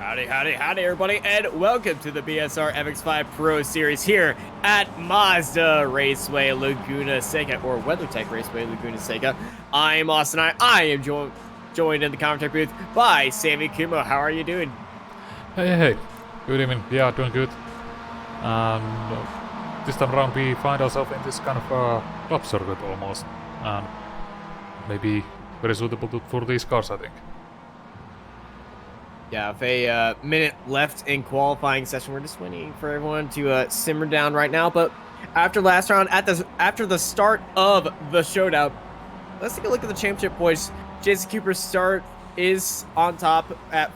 Howdy, everybody, and welcome to the BSR MX5 Pro Series here at Mazda Raceway Laguna Seca, or WeatherTech Raceway Laguna Seca. I'm Austin. I am joined in the commentary booth by Sammy Kumo. How are you doing? Hey. Good evening. Yeah, doing good. This time around we find ourselves in this kind of club circuit almost. And maybe very suitable for these cars, I think. Yeah, with a minute left in qualifying session. We're just waiting for everyone to simmer down right now. But after last round, after the start of the showdown, let's take a look at the championship points. Jason Cooper's start is on top at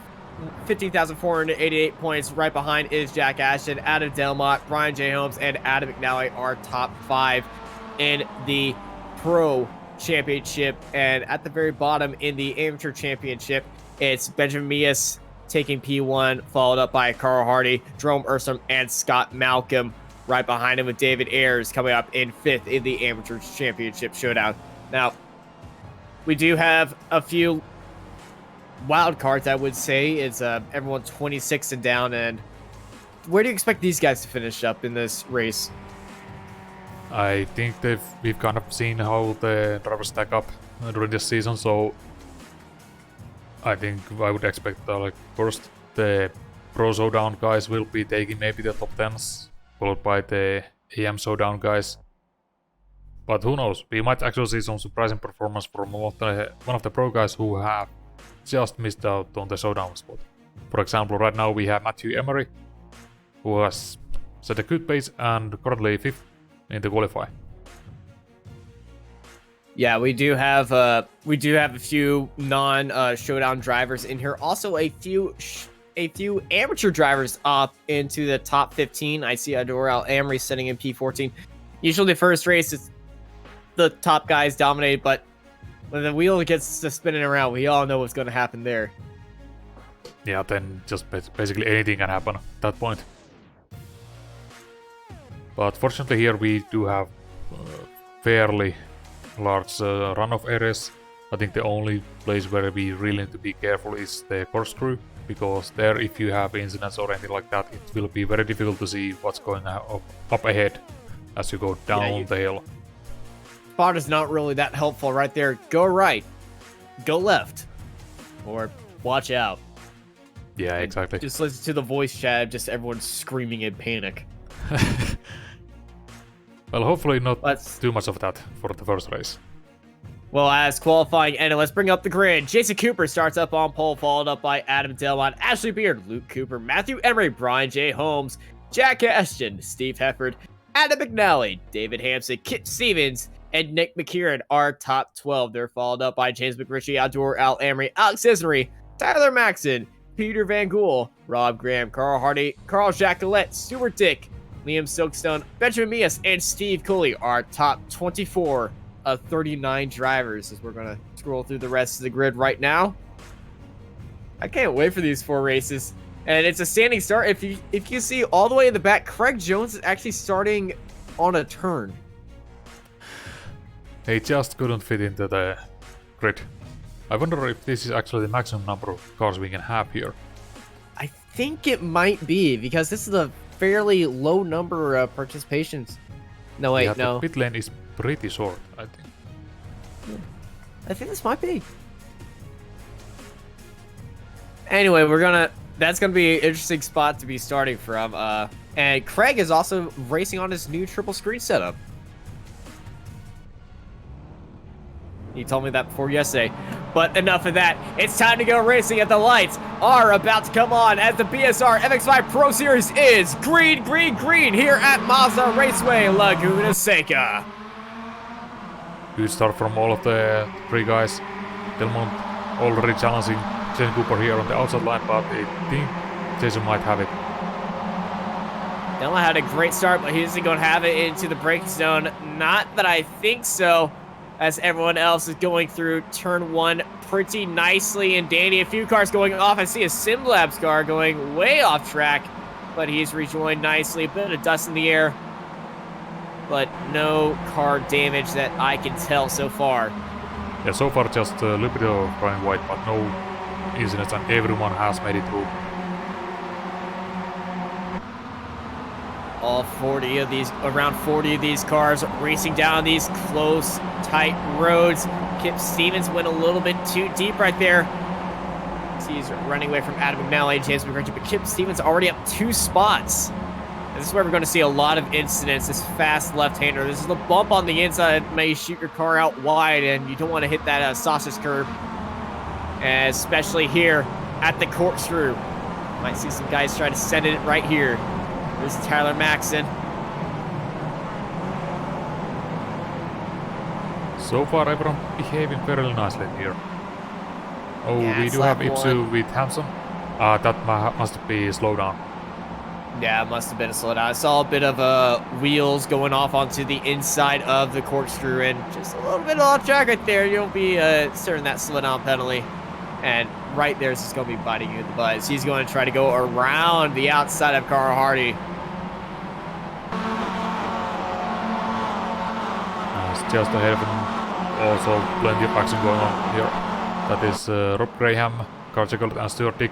15,488 points. Right behind is Jack Ashton, Adam Delmont, Brian J. Holmes, and Adam McNally are top 5 in the Pro Championship. And at the very bottom in the Amateur Championship, it's Benjamin Mias taking P1, followed up by Carl Hardy, Jerome Ursom, and Scott Malcolm. Right behind him with David Ayers coming up in 5th in the Amateur Championship showdown. Now, we do have a few wild cards, I would say. It's everyone 26 and down. And where do you expect these guys to finish up in this race? I think we've kind of seen how the drivers stack up during this season, so I think I would expect first the Pro Showdown guys will be taking maybe the top 10s, followed by the AM Showdown guys. But who knows, we might actually see some surprising performance from one of the Pro guys who have just missed out on the Showdown spot. For example, right now we have Matthew Emery, who has set a good pace and currently 5th in the qualify. Yeah, we do have a few non-showdown drivers in here. Also, a few amateur drivers up into the top 15. I see Ador Al-Amri sitting in P14. Usually, the first race is the top guys dominate, but when the wheel gets to spinning around, we all know what's going to happen there. Yeah, then just basically anything can happen at that point. But fortunately, here we do have fairly large runoff areas. I think the only place where we really need to be careful is the PORSCHE, because there, if you have incidents or anything like that, it will be very difficult to see what's going up ahead as you go down the hill. Spot is not really that helpful right there. Go right, go left, or watch out. Yeah, exactly. Just listen to the voice chat, just everyone screaming in panic. Well, hopefully not too much of that for the first race. Well, as qualifying ended, let's bring up the grid. Jason Cooper starts up on pole, followed up by Adam Delmont, Ashley Beard, Luke Cooper, Matthew Emery, Brian J. Holmes, Jack Ashton, Steve Hefford, Adam McNally, David Hampson, Kit Stevens, and Nick McKieran are top 12. They're followed up by James McRitchie, Ador Al-Amri, Alex Isnery, Tyler Maxon, Peter Van Gool, Rob Graham, Carl Hardy, Carl Jacqueline, Stuart Dick, Liam Silkstone, Benjamin Mias, and Steve Cooley are top 24 of 39 drivers, as we're going to scroll through the rest of the grid right now. I can't wait for these 4 races. And it's a standing start. If you see all the way in the back, Craig Jones is actually starting on a turn. He just couldn't fit into the grid. I wonder if this is actually the maximum number of cars we can have here. I think it might be, because this is a fairly low number of participations. No, wait, yeah, no. The pit lane is pretty short, I think. I think this might be. Anyway, that's gonna be an interesting spot to be starting from. And Craig is also racing on his new triple screen setup. He told me that before yesterday. But enough of that. It's time to go racing, and the lights are about to come on as the BSR MX5 Pro Series is green here at Mazda Raceway Laguna Seca. Good start from all of the 3 guys. Delmont already challenging Jason Cooper here on the outside line, but I think Jason might have it. Delmont had a great start, but he isn't going to have it into the braking zone. Not that I think so, as everyone else is going through turn 1 pretty nicely. And Danny, a few cars going off. I see a SimLabs car going way off track, but he's rejoined nicely. A bit of dust in the air, but no car damage that I can tell so far. Yeah, so far just a little bit of Brian White, but no incidents, and everyone has made it through. All 40 of these, around 40 of these cars racing down these close, tight roads. Kip Stevens went a little bit too deep right there. He's running away from Adam McNally, James McGregor, but Kip Stevens already up 2 spots. And this is where we're going to see a lot of incidents, this fast left-hander. This is the bump on the inside that may shoot your car out wide, and you don't want to hit that sausage curb, especially here at the corkscrew. Might see some guys try to send it right here. This is Tyler Maxson. So far, everyone behaving fairly nicely here. Oh, Yeah, we do have Ipsu with Hanson. That must be slow down. Yeah, it must have been a slowdown. I saw a bit of wheels going off onto the inside of the corkscrew, and just a little bit off track right there. You'll be serving that slowdown penalty. And right there is just going to be biting you in the butt. So he's going to try to go around the outside of Carl Hardy. It's just ahead of him. Also, plenty of action going on here. That is Rob Graham, Carl Jekyll, and Stuart Dick,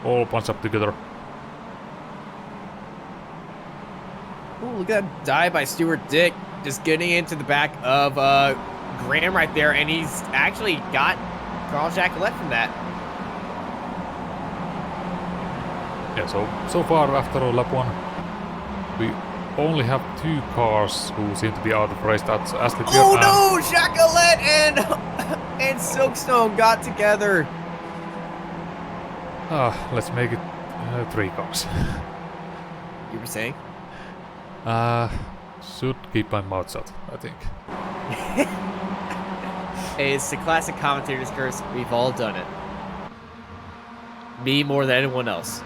all bunched up together. Ooh, look at that dive by Stuart Dick. Just getting into the back of Graham right there. And he's actually got Carl Jacqueline from that. Yeah, so far after lap 1, we only have 2 cars who seem to be out of race. That's Ashley Pierre. Oh no! Jacqueline and Silkstone got together. Let's make it 3 cars. You were saying? Should keep my mouth shut, I think. Hey, it's the classic commentator's curse. We've all done it. Me more than anyone else.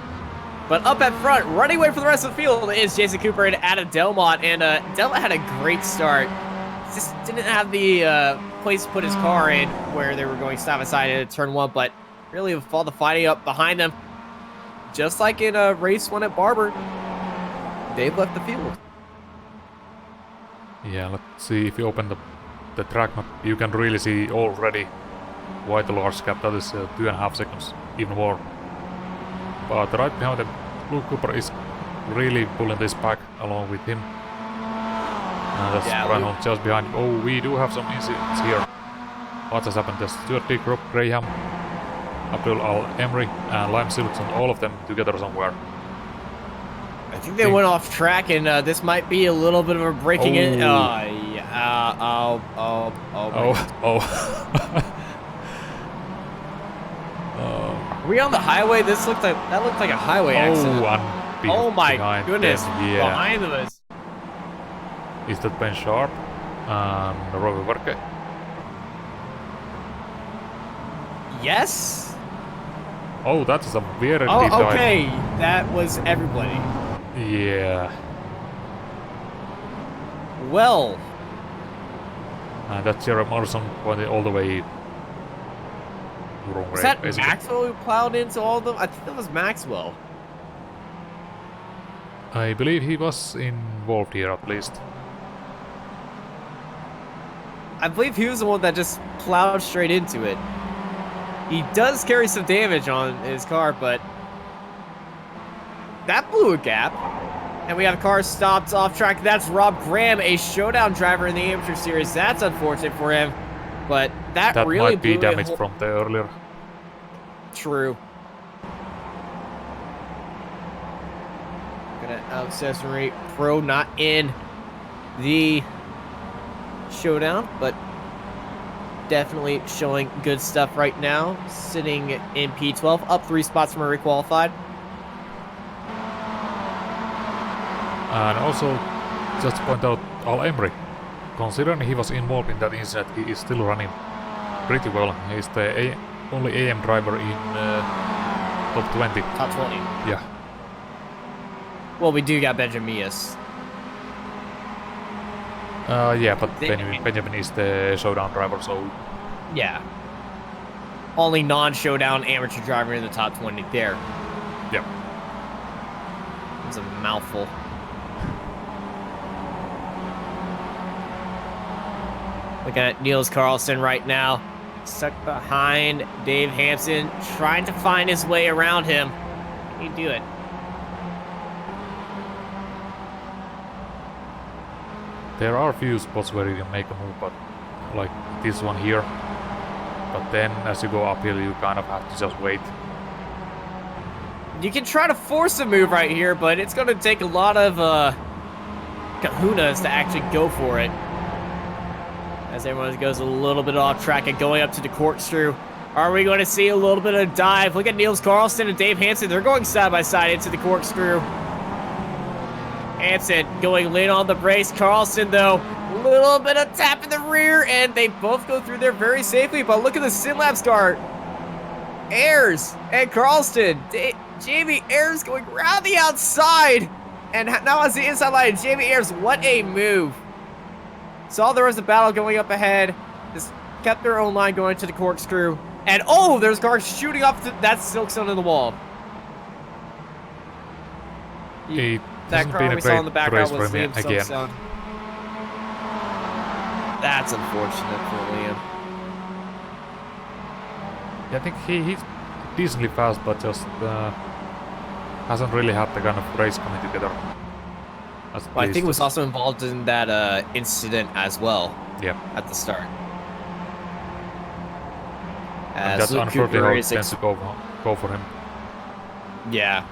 But up at front, running away for the rest of the field, is Jason Cooper and Adam Delmont. And Delmont had a great start. Just didn't have the place to put his car in where they were going side by side in turn 1. But really, with all the fighting up behind them, just like in race 1 at Barber, they've left the field. Yeah, let's see if you open the track map. You can really see already quite a large gap. That is 2.5 seconds, even more. But right behind them, Luke Cooper is really pulling this back along with him. And that's Brian Hunt just behind him. Oh, we do have some incidents here. What has happened? There's Stuart Dick, Rob Graham, Abdul Al-Emri, and Lime Silverton, all of them together somewhere. I think they went off track, and this might be a little bit of a breaking in. Yeah. Are we on the highway? That looked like a highway accident. Oh my goodness! Yeah. Behind us. Is that Ben Sharp and Robbie Werke? Yes. Oh, that is a very deep dive. Okay, that was everybody. Yeah. Well. And that's Jared Morrison pointing all the way. Was that basically Maxwell who plowed into all of them? I think that was Maxwell. I believe he was involved here at least. I believe he was the one that just plowed straight into it. He does carry some damage on his car, but that blew a gap. And we have cars stopped off track. That's Rob Graham, a showdown driver in the amateur series. That's unfortunate for him, but that really might be damaged from the earlier. True. Gonna accessory pro not in the showdown, but definitely showing good stuff right now. Sitting in P12, up 3 spots from a requalified. And also, just to point out, Al-Emri, considering he was involved in that incident, he is still running pretty well. He's the only AM driver in top 20. Top 20. Yeah. Well, we do got Benjamias. Yeah, but Benjamin is the showdown driver, so... Yeah. Only non-showdown amateur driver in the top 20 there. Yep. It's a mouthful. Looking at Niels Carlson right now. Stuck behind Dave Hampson, trying to find his way around him. Can he do it? there are a few spots where you can make a move, but like this one here. But then as you go uphill, you kind of have to just wait. You can try to force a move right here, but it's going to take a lot of kahunas to actually go for it. As everyone goes a little bit off track and going up to the corkscrew. Are we going to see a little bit of dive? Look at Niels Carlson and Dave Hansen. They're going side by side into the corkscrew. Hansen going late on the brace. Carlson, though, a little bit of tap in the rear, and they both go through there very safely. But look at the Synlabs guard. Ayers and Carlston. Jamie Ayers going around the outside. And now has the inside line. Jamie Ayers, what a move. Saw there was a battle going up ahead. Just kept their own line going to the corkscrew. And oh, there's cars shooting off that Silkstone in the wall. That car we saw in the background was Liam Silkstone. That's unfortunate for Liam. Yeah, I think he's decently fast, but just hasn't really had the kind of race coming together. Well, I think he was also involved in that incident as well. Yeah. At the start. And that's unfortunately how it tends to go for him. Yeah.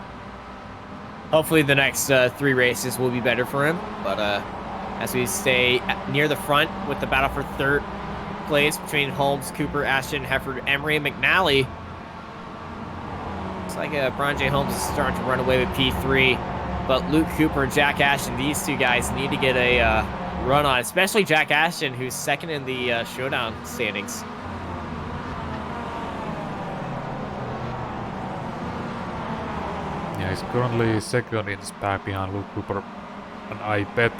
Hopefully the next 3 races will be better for him. But as we stay near the front with the battle for 3rd place between Holmes, Cooper, Ashton, Hefford, Emery, and McNally. Looks like Brian J. Holmes is starting to run away with P3. But Luke Cooper and Jack Ashton, these 2 guys need to get a run on. Especially Jack Ashton, who's 2nd in the showdown standings. Yeah, he's currently 2nd in his pack behind Luke Cooper, and I bet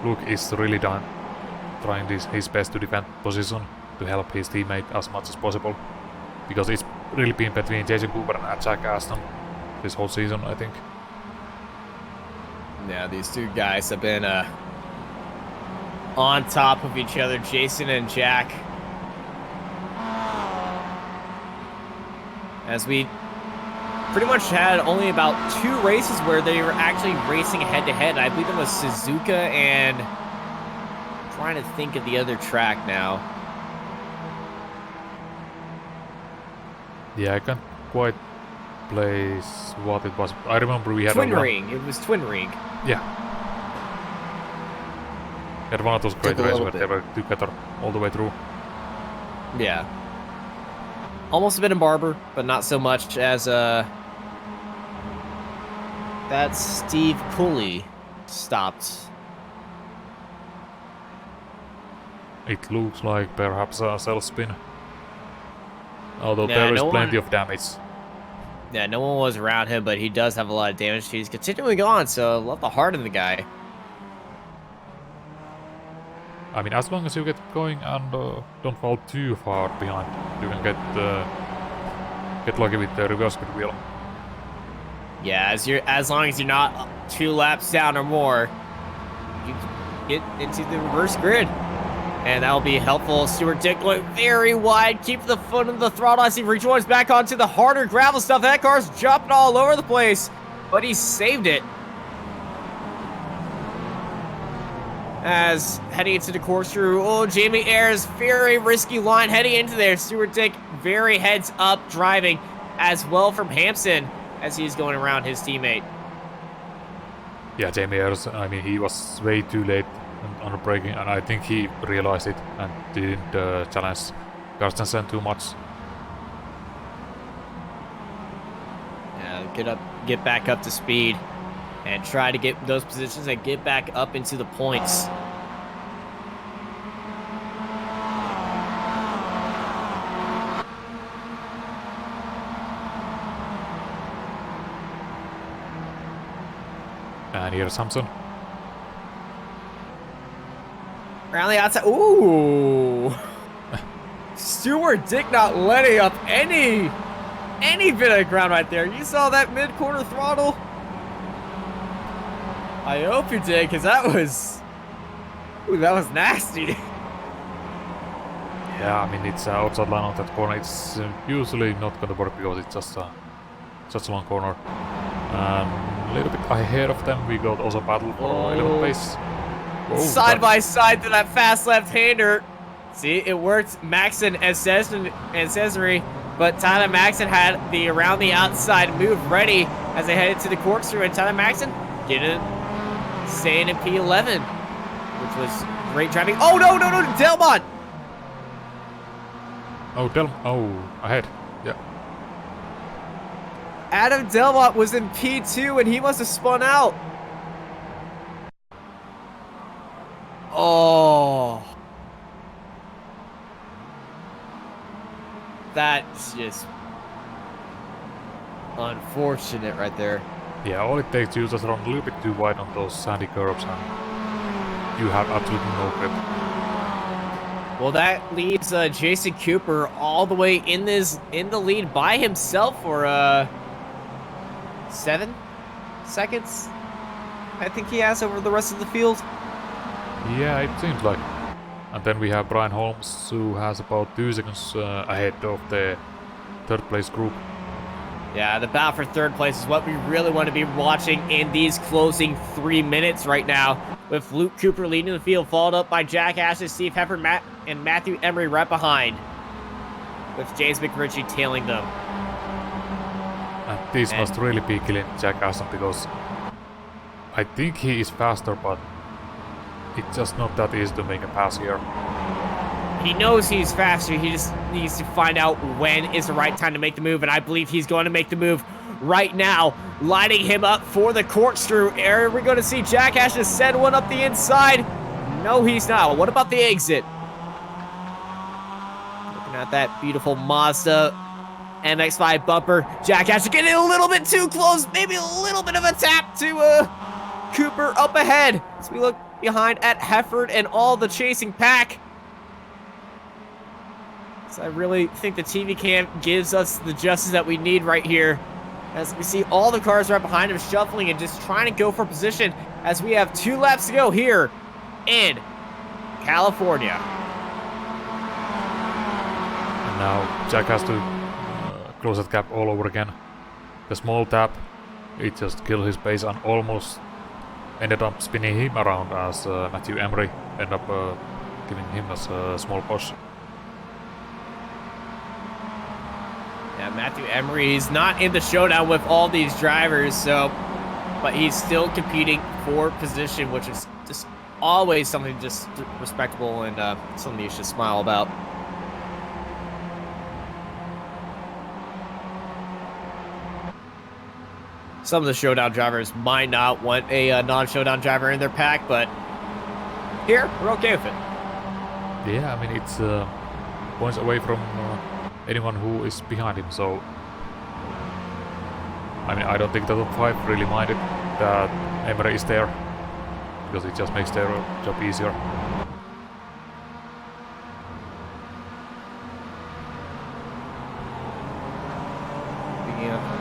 Luke is really trying his best to defend position to help his teammate as much as possible, because it's really been between Jason Cooper and Jack Ashton this whole season, I think. Yeah, these 2 guys have been on top of each other, Jason and Jack. As we pretty much had only about 2 races where they were actually racing head-to-head. I believe it was Suzuka and... I'm trying to think of the other track now. Yeah, I can't quite place what it was. I remember we had Twin Ring. It was Twin Ring. Yeah. We had one of those great races where they were together all the way through. Yeah. Almost a bit in Barber, but not so much as that's Steve Cooley stopped. It looks like perhaps a self spin. Although there is plenty of damage. Yeah, no one was around him, but he does have a lot of damage. He's continuing on, so love the heart of the guy. I mean, as long as you get going and don't fall too far behind, you can get lucky with the reverse grid wheel. Yeah, as long as you're not 2 laps down or more, you get into the reverse grid. And that'll be helpful. Stuart Dick going very wide. Keep the foot on the throttle as he rejoins back onto the harder gravel stuff. That car's jumping all over the place, but he saved it. As heading into the corkscrew, oh, Jamie Ayers, very risky line heading into there. Stuart Dick very heads up driving as well from Hampson as he's going around his teammate. Yeah, Jamie Ayers, I mean, he was way too late on the braking, and I think he realized it and didn't challenge Carstensen too much. Yeah, get back up to speed and try to get those positions and get back up into the points. And here's Samson. Around the outside. Ooh. Stuart Dick not letting up any bit of ground right there. You saw that mid-corner throttle? I hope you did, because that was nasty. Yeah, I mean, it's outside line on that corner. It's usually not going to work because it's just such a long corner. A little bit ahead of them, we got also battle for 11th place. side by side to that fast left-hander. See, it worked. Maxon and Cesare, but Tyler Maxon had the around the outside move ready as they headed to the corkscrew, and Tyler Maxon didn't stay in P11, which was great driving. Oh, no, Delmont! Ahead. Yeah. Adam Delmont was in P2, and he must have spun out. Oh. That's just unfortunate right there. Yeah, all it takes is just run a little bit too wide on those sandy curves and you have absolutely no grip. Well, that leaves Jason Cooper all the way in the lead by himself for 7 seconds. I think he has over the rest of the field. Yeah, it seems like. And then we have Brian Holmes, who has about 2 seconds ahead of the third place group. Yeah, the battle for third place is what we really want to be watching in these closing 3 minutes right now, with Luke Cooper leading the field, followed up by Jack Ashes, Steve Hefford, and Matthew Emery right behind, with James McRitchie tailing them. And this must really be killing Jack Aston, because I think he is faster, but it's just not that easy to make a pass here. He knows he's faster. He just needs to find out when is the right time to make the move, and I believe he's going to make the move right now, lining him up for the corkscrew. Are we going to see Jack Ashes send one up the inside? No, he's not. What about the exit? Looking at that beautiful Mazda MX5 bumper. Jack Ashes getting a little bit too close. Maybe a little bit of a tap to Cooper up ahead. As we look behind at Hefford and all the chasing pack. So I really think the TV cam gives us the justice that we need right here, as we see all the cars right behind him shuffling and just trying to go for position, as we have 2 laps to go here in California. And now Jack has to close that gap all over again. The small tap, it just killed his pace and almost ended up spinning him around, as Matthew Emery ended up giving him a small push. Yeah, Matthew Emery is not in the showdown with all these drivers, so, but he's still competing for position, which is just always something just respectable and something you should smile about. Some of the showdown drivers might not want a non-showdown driver in their pack, but here, we're okay with it. Yeah, I mean, it's points away from anyone who is behind him, so I mean, I don't think the top 5 really minded that Emery is there, because it just makes their job easier.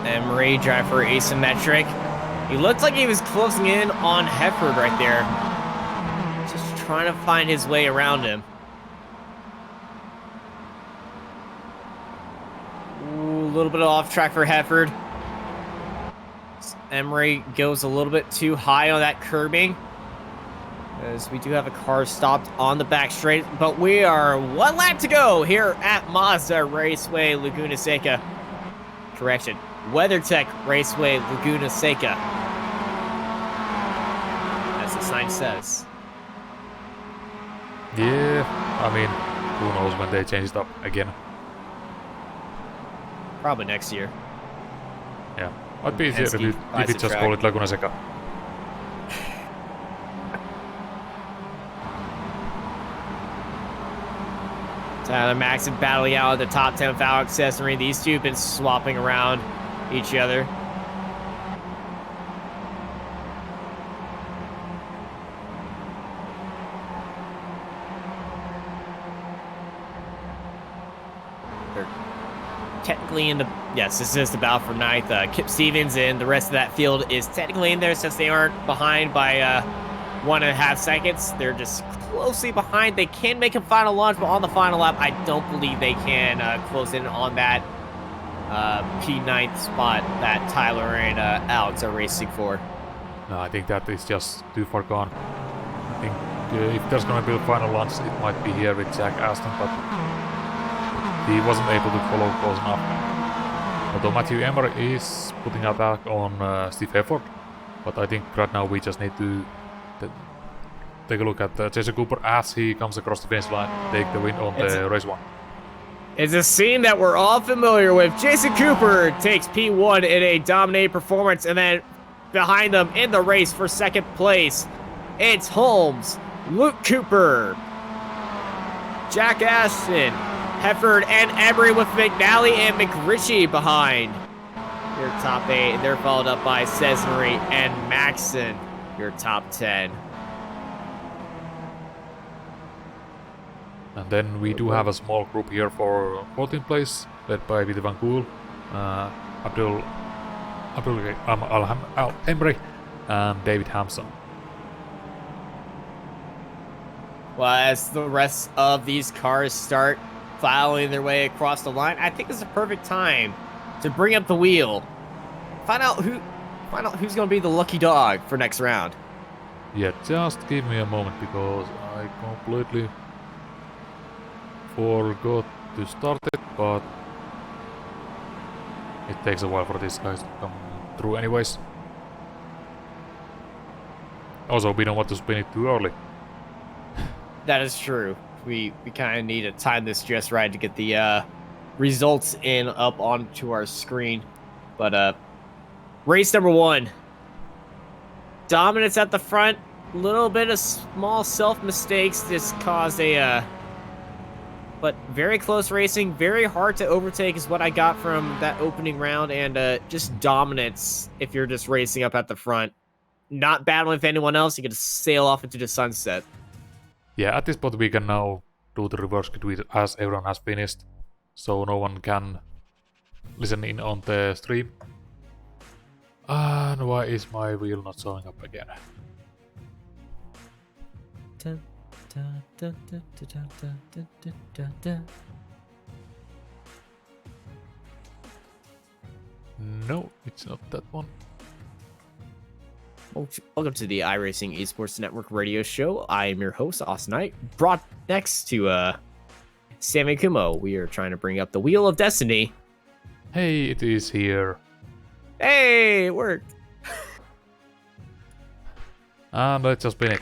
Emery, driver asymmetric. He looked like he was closing in on Hefford right there. Just trying to find his way around him. Ooh, a little bit off track for Hefford. Emery goes a little bit too high on that curbing, as we do have a car stopped on the back straight, but we are 1 lap to go here at Mazda Raceway Laguna Seca. Correction, WeatherTech Raceway Laguna Seca, as the sign says. Yeah, I mean, who knows when they change it up again. Probably next year. Yeah, might be easier if you just call it Laguna Seca. Tyler Maxon battling out at the top 10 foul accessory. These two have been swapping around each other. They're technically in the... Yes, this is the battle for ninth. Kip Stevens and the rest of that field is technically in there, since they aren't behind by 1.5 seconds. They're just closely behind. They can make a final launch, but on the final lap, I don't believe they can close in on that P9 spot that Tyler and Alex are racing for. No, I think that is just too far gone. I think if there's gonna be a final launch, it might be here with Jack Aston, but he wasn't able to follow close enough. Although Matthew Emery is putting a back on Steve Hefford, but I think right now we just need to take a look at Jason Cooper as he comes across the finish line, take the win on the race 1. It's a scene that we're all familiar with. Jason Cooper takes P1 in a dominated performance, and then behind them in the race for second place, it's Holmes, Luke Cooper, Jack Aston, Hefford, and Emery with McNally and McRitchie behind your top 8. And they're followed up by Cesare and Maxon, your top 10. And then we do have a small group here for 14th place, led by Vito Van Gool, Abdul Emery, and David Hampson. Well, as the rest of these cars start filing their way across the line, I think it's a perfect time to bring up the wheel. Find out who's going to be the lucky dog for next round. Yeah, just give me a moment because I completely forgot to start it, but it takes a while for these guys to come through anyways. Also, we don't want to spin it too early. That is true. We kind of need to time this just right to get the results in up onto our screen. But race number 1. Dominance at the front. A little bit of small self mistakes just caused a but very close racing, very hard to overtake is what I got from that opening round, and just dominance if you're just racing up at the front. Not battling with anyone else, you can just sail off into the sunset. Yeah, at this point we can now do the reverse grid as everyone has finished, so no one can listen in on the stream. And why is my wheel not showing up again? No, it's not that one. Welcome to the iRacing Esports Network radio show. I am your host, Austin Knight. Brought next to Sammy Kumo. We are trying to bring up the Wheel of Destiny. Hey, it is here. Hey, it worked. And let's just spin it.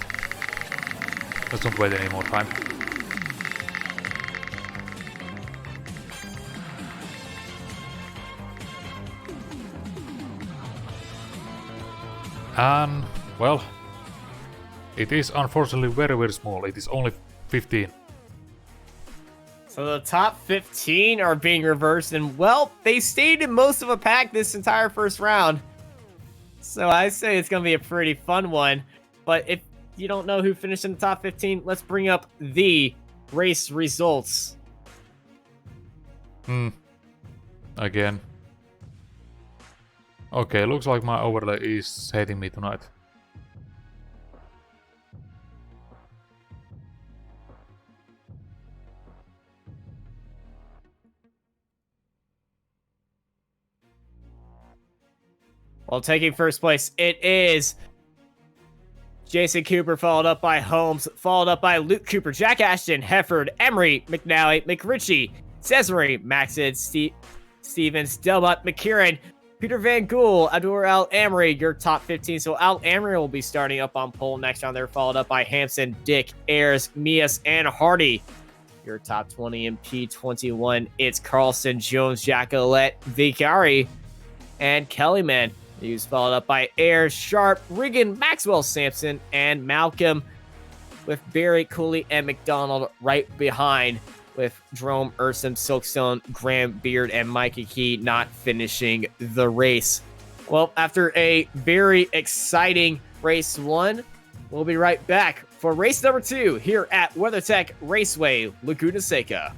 Let's not wait any more time. And, well, it is unfortunately very, very small. It is only 15. So the top 15 are being reversed, and, well, they stayed in most of a pack this entire first round. So I say it's going to be a pretty fun one. But if you don't know who finished in the top 15, let's bring up the race results. Again. Okay, looks like my overlay is hating me tonight. Well, taking first place, it is Jason Cooper, followed up by Holmes, followed up by Luke Cooper, Jack Ashton, Hefford, Emery, McNally, McRitchie, Cesare, Maxon, Stevens, Delmont, McKieran, Peter Van Gool, Abdul Al Emery, your top 15. So Al Emery will be starting up on pole next round. They're followed up by Hampson, Dick, Ayers, Mias, and Hardy. Your top 20 in P21. It's Carlson, Jones, Jacqueline, Vicari, and Kellyman. He was followed up by Ayers, Sharp, Riggin, Maxwell, Sampson, and Malcolm, with Barry, Cooley, and McDonald right behind, with Jerome, Ursum, Silkstone, Graham, Beard, and Mikey Key not finishing the race. Well, after a very exciting race 1, we'll be right back for race number 2 here at WeatherTech Raceway, Laguna Seca.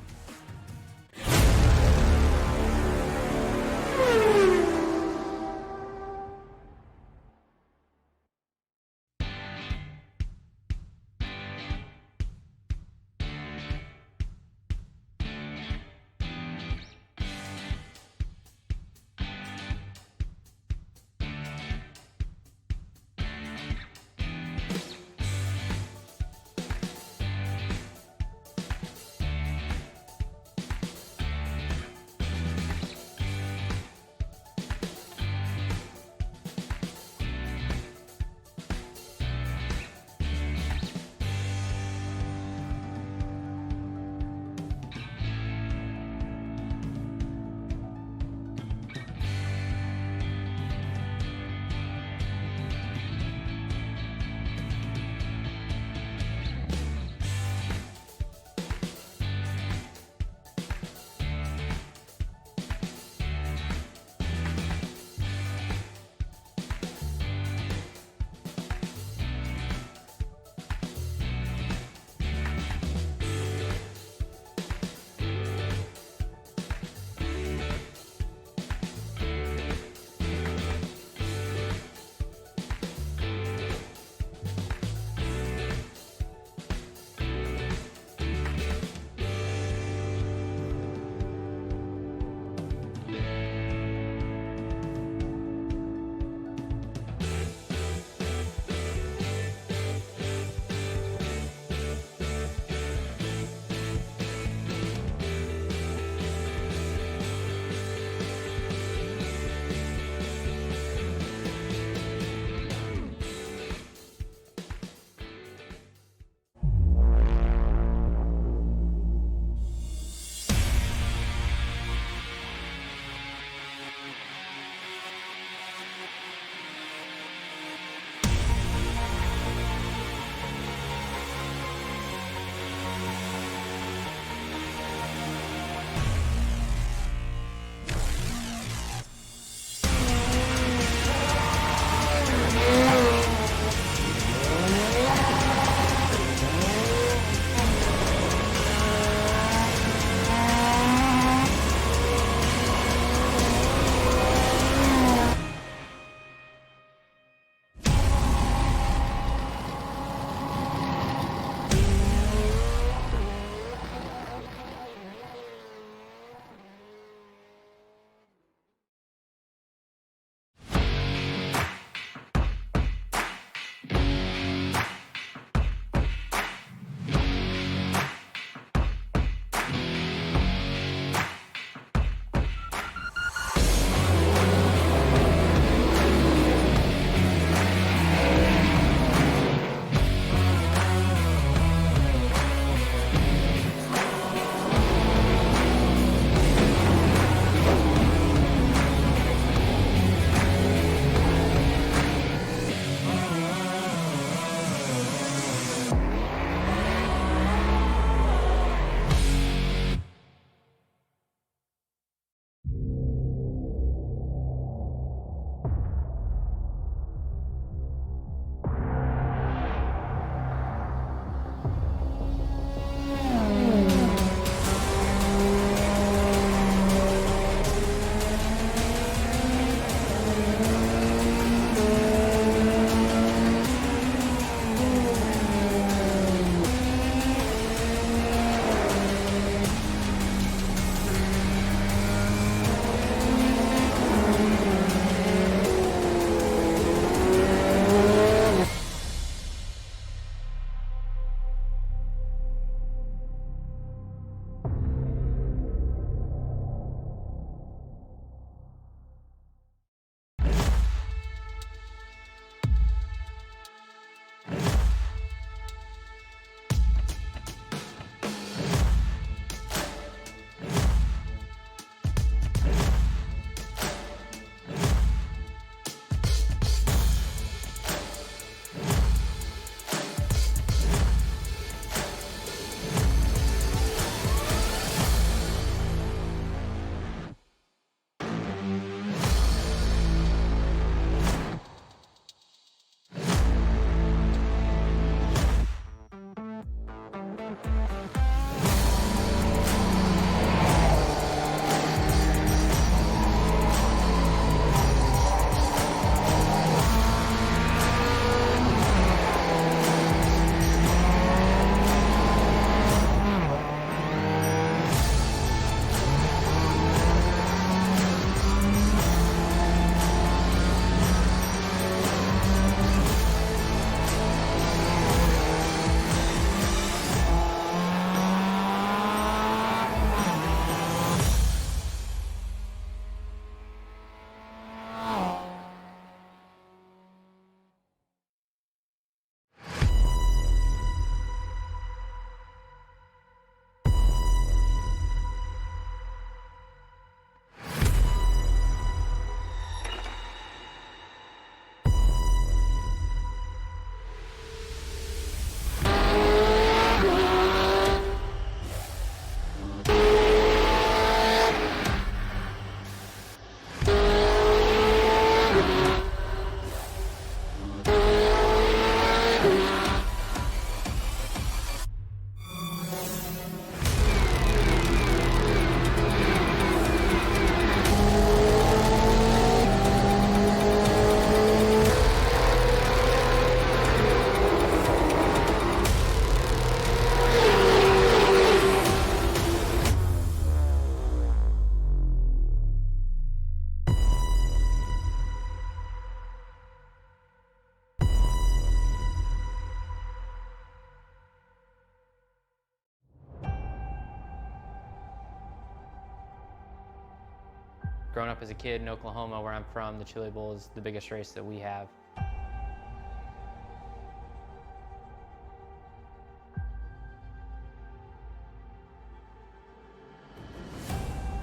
Growing up as a kid in Oklahoma, where I'm from, the Chili Bowl is the biggest race that we have.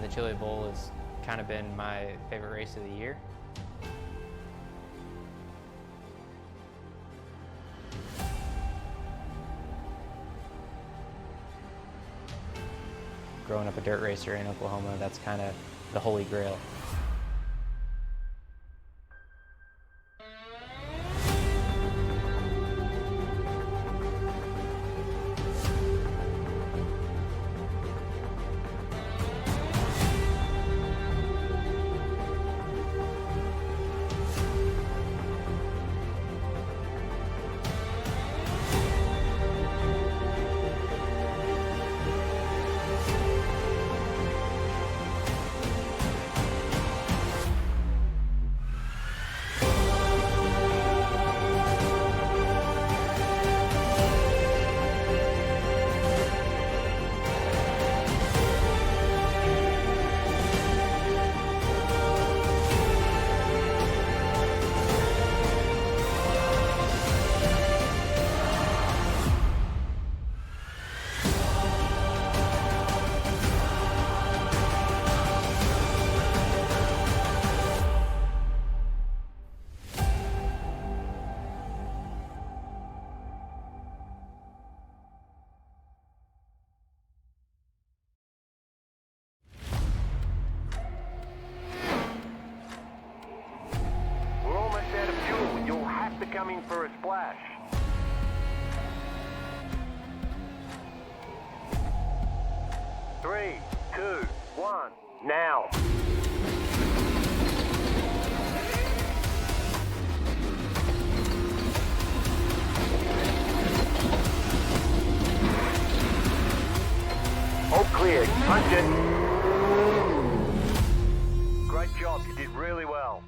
The Chili Bowl has kind of been my favorite race of the year. Growing up a dirt racer in Oklahoma, that's kind of the holy grail. Coming for a splash. Three, two, one, now. All clear. Punch it. Great job. You did really well.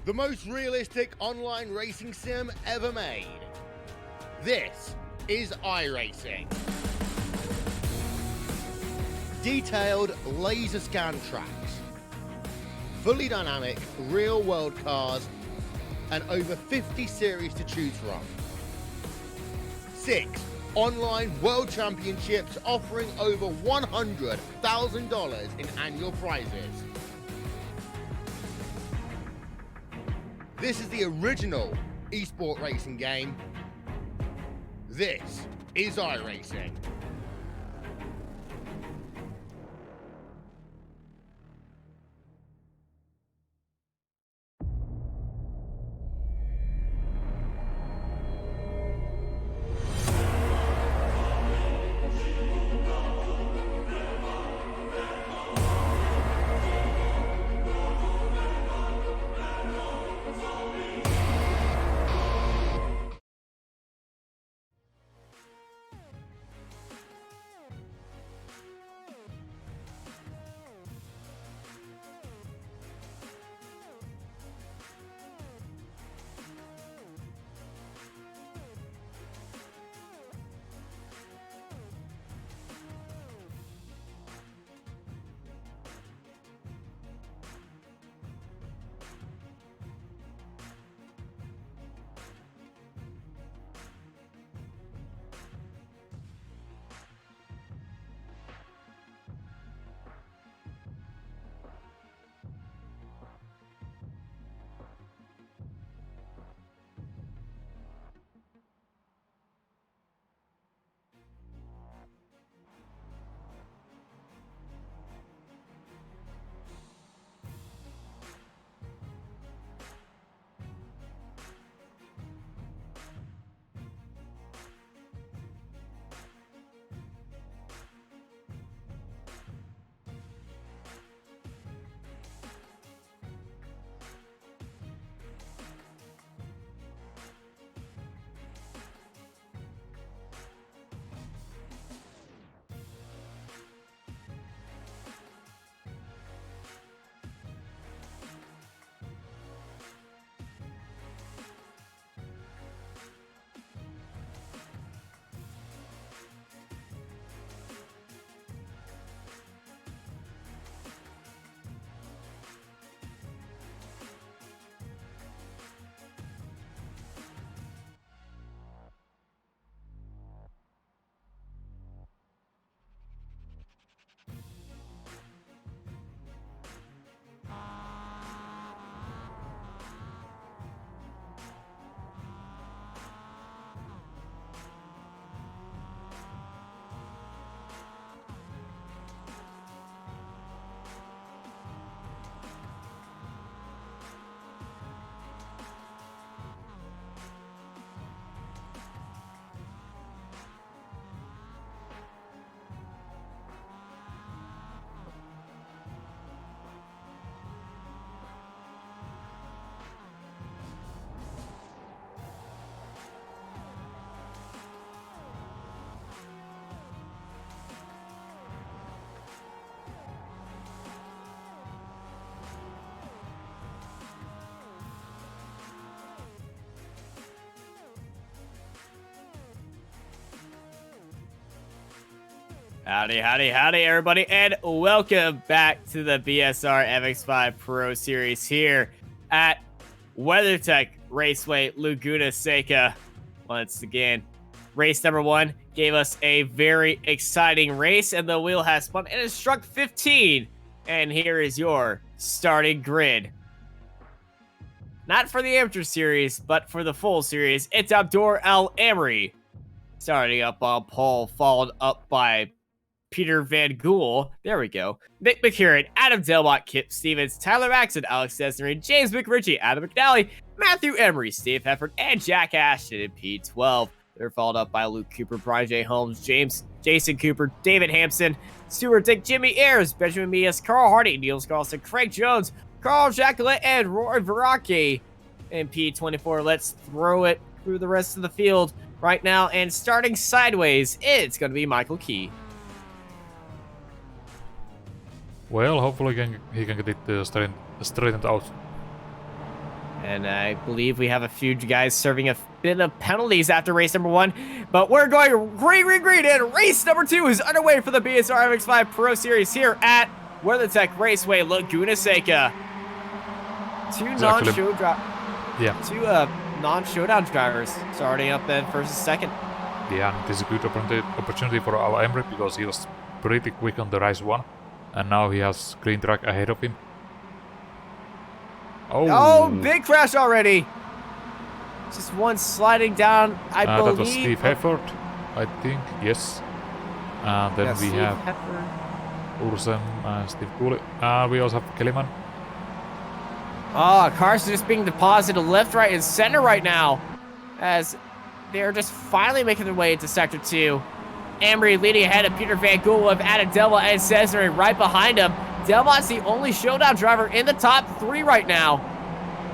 The most realistic online racing sim ever made. This is iRacing. Detailed laser scan tracks, fully dynamic real world cars, and over 50 series to choose from. 6 online world championships offering over $100,000 in annual prizes. This is the original esport racing game. This is iRacing. Howdy, howdy, howdy, everybody, and welcome back to the BSR MX5 Pro Series here at WeatherTech Raceway Laguna Seca. Once again, race number 1 gave us a very exciting race, and the wheel has spun and it struck 15. And here is your starting grid. Not for the amateur series, but for the full series, it's Abdur Al-Amri starting up on pole, followed up by Peter Van Gool. There we go. Nick McCurran, Adam Delbot, Kip Stevens, Tyler Maxson, Alex Desnery, James McRitchie, Adam McNally, Matthew Emery, Steve Hefford, and Jack Ashton in P12. They're followed up by Luke Cooper, Brian J. Holmes, Jason Cooper, David Hampson, Stuart Dick, Jimmy Ayers, Benjamin Mias, Carl Hardy, Niels Carlson, Craig Jones, Carl Jacqueline, and Roy Veracke in P24. Let's throw it through the rest of the field right now, and starting sideways, it's going to be Michael Key. Well, hopefully he can get it straightened out. And I believe we have a few guys serving a bit of penalties after race number 1. But we're going green, and race number 2 is underway for the BSR MX5 Pro Series here at WeatherTech Raceway Laguna Seca. Two non-showdown drivers starting up then first and second. Yeah, this is a good opportunity for Al-Amri because he was pretty quick on the race 1. And now he has clean track ahead of him. Oh, big crash already. Just one sliding down, I believe. That was Steve Hefford, I think, yes. And then we have Ursem and Steve Cooley. We also have Kellyman. Oh, cars are just being deposited left, right, and center right now, as they're just finally making their way into Sector 2. Amory leading ahead of Peter Van Gool of Adam Delbot and Cesare right behind him. Delbot's the only showdown driver in the top 3 right now.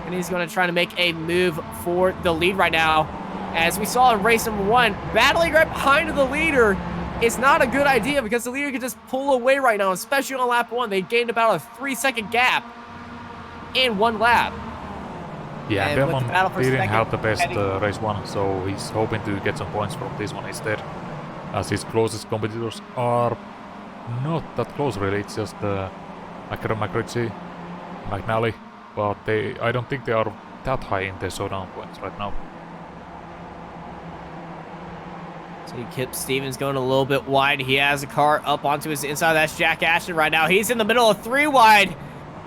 And he's going to try to make a move for the lead right now. As we saw in race number 1, battling right behind the leader is not a good idea because the leader could just pull away right now, especially on lap 1. They gained about a 3-second gap in 1 lap. Yeah, Delbot didn't have the best race 1, so he's hoping to get some points from this one instead. As his closest competitors are not that close really, it's just McCarron, McRitchie, McNally, but I don't think they are that high in the showdown points right now. So Kip Stevens going a little bit wide. He has a car up onto his inside. That's Jack Ashton right now. He's in the middle of 3 wide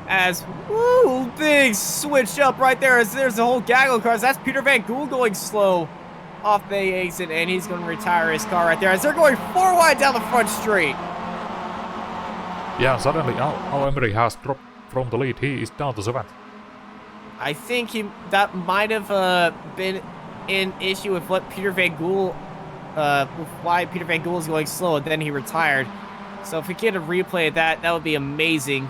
as, woo, big switch up right there as there's the whole gaggle of cars. That's Peter Van Gool going slow off the exit, and he's going to retire his car right there as they're going 4 wide down the front straight. Yeah, suddenly Al-Amri has dropped from the lead. He is down to 7th. I think that might have been an issue with what Peter Van Gool, why Peter Van Gool is going slow, and then he retired. So if we get a replay of that, that would be amazing.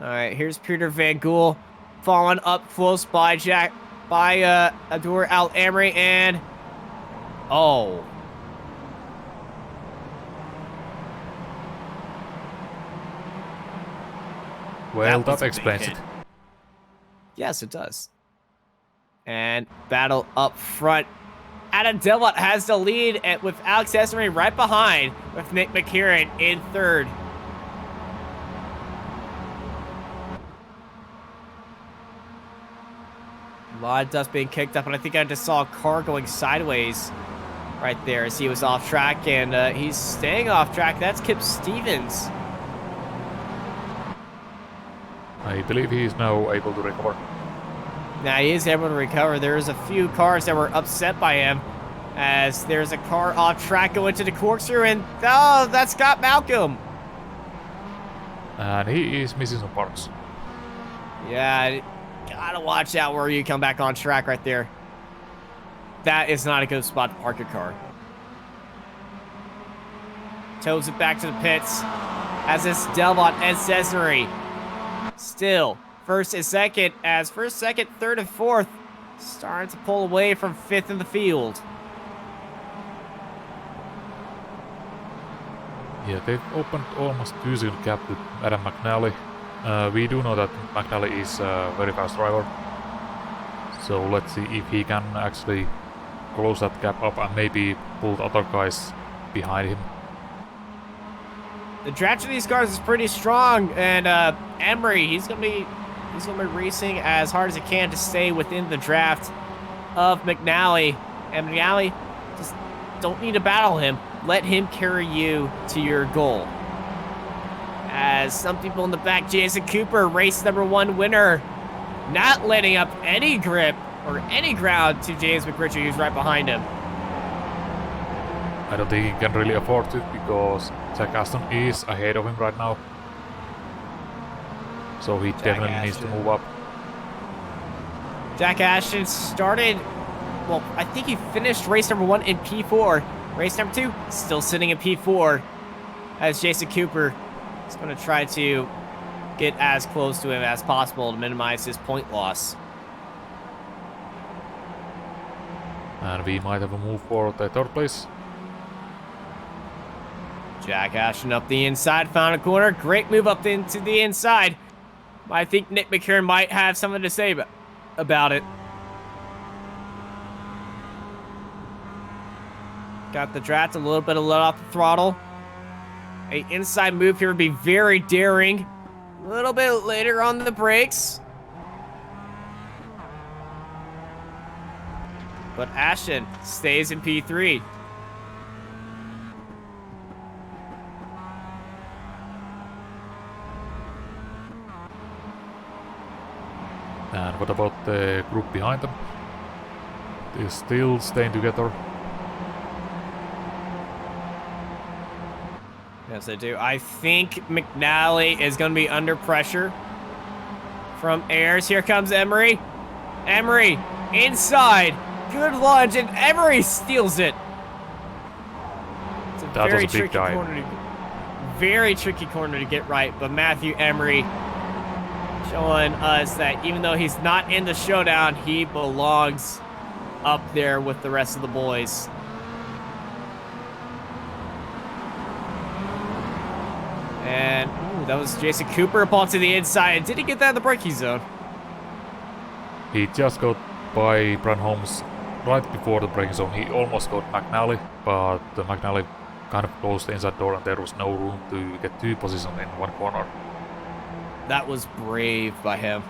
All right, here's Peter Van Gool falling up close by Abdur Al-Amri, and oh. Well, that explains it. Yes, it does. And battle up front. Adam Delbot has the lead with Alex Desnery right behind, with Nick McCurran in 3rd. A lot of dust being kicked up, and I think I just saw a car going sideways right there as he was off track, and he's staying off track. That's Kip Stevens. I believe he is now able to recover. Now he is able to recover. There's a few cars that were upset by him, as there's a car off track going to the corkscrew, and oh, that's Scott Malcolm. And he is missing some parts. Yeah, gotta watch out where you come back on track right there. That is not a good spot to park your car. Tows it back to the pits, as it's Delbot and Cesare. Still, first and second, as first, second, third, and fourth starting to pull away from 5th in the field. Yeah, they've opened almost 2-second gap with Adam McNally. We do know that McNally is a very fast driver, so let's see if he can actually close that gap up and maybe pull the other guys behind him. The draft of these cars is pretty strong, and Emery, he's gonna be racing as hard as he can to stay within the draft of McNally. And McNally, just don't need to battle him. Let him carry you to your goal. As some people in the back, Jason Cooper, race number 1 winner, not letting up any grip or any ground to James McRitchie, who's right behind him. I don't think he can really afford it because Jack Aston is ahead of him right now. So he definitely needs to move up. Jack Ashton started, well, I think he finished race number 1 in P4. Race number 2, still sitting in P4. As Jason Cooper is going to try to get as close to him as possible to minimize his point loss. And we might have a move for the 3rd place. Jack Ashton up the inside, found a corner. Great move up into the inside. I think Nick McCarron might have something to say about it. Got the draft, a little bit of let off the throttle. A inside move here would be very daring. A little bit later on the brakes. But Ashton stays in P3. And what about the group behind them? They're still staying together. Yes, I do. I think McNally is going to be under pressure from Ayers. Here comes Emery. Emery inside. Good lunge, and Emery steals it. It's a very tricky corner. Very tricky corner to get right, but Matthew Emery showing us that even though he's not in the showdown, he belongs up there with the rest of the boys. And ooh, that was Jason Cooper up onto the inside. Did he get that in the braking zone? He just got by Brian Holmes right before the braking zone. He almost got McNally, but the McNally kind of closed the inside door and there was no room to get 2 positions in one corner. That was brave by him.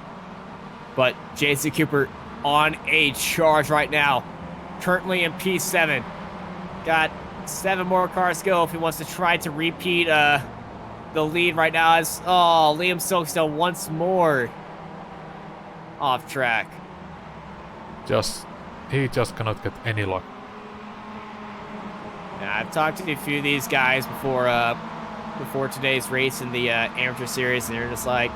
But Jason Cooper on a charge right now. Currently in P7. Got 7 more cars to go if he wants to try to repeat the lead right now. As Liam Silkstone once more off track. He just cannot get any luck. Yeah, I've talked to a few of these guys before today's race in the amateur series, and they're just like,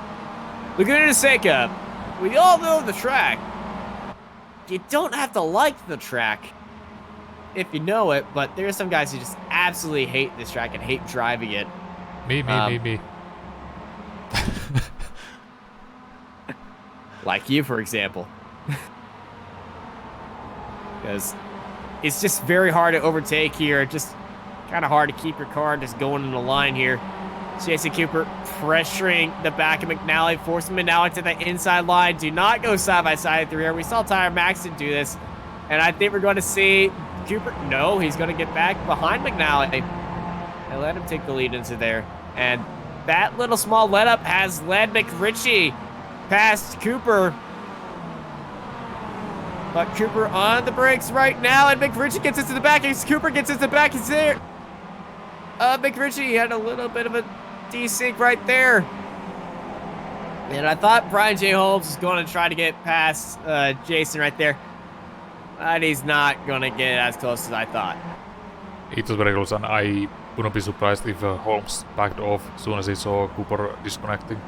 Laguna Seca, we all know the track. You don't have to like the track if you know it, but there are some guys who just absolutely hate this track and hate driving it. Me. Like you, for example. Because it's just very hard to overtake here. Just kind of hard to keep your car just going in the line here. Jason Cooper pressuring the back of McNally, forcing him now into the inside line. Do not go side by side through here. We saw Tyler Maxton do this, and I think we're going to see Cooper. No, he's going to get back behind McNally and let him take the lead into there. And that little small let up has led McRitchie past Cooper. But Cooper on the brakes right now, and McRitchie gets into the back. As Cooper gets into the back, he's there. McRitchie had a little bit of a desync right there. And I thought Brian J. Holmes was going to try to get past Jason right there. But he's not going to get as close as I thought. It was very close, and I wouldn't be surprised if Holmes backed off as soon as he saw Cooper disconnecting.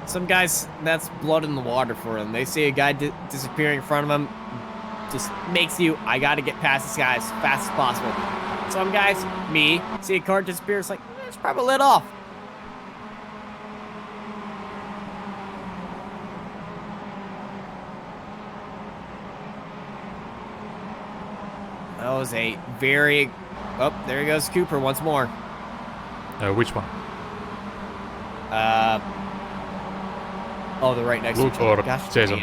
Some guys, that's blood in the water for them. They see a guy disappearing in front of them, just makes you, I got to get past this guy as fast as possible. Some guys, me, see a car disappear, it's like, it's probably lit off. That was a very, oh, there he goes Cooper once more. Which one? Oh, they're right next Luke to each other. or Gosh, Jason?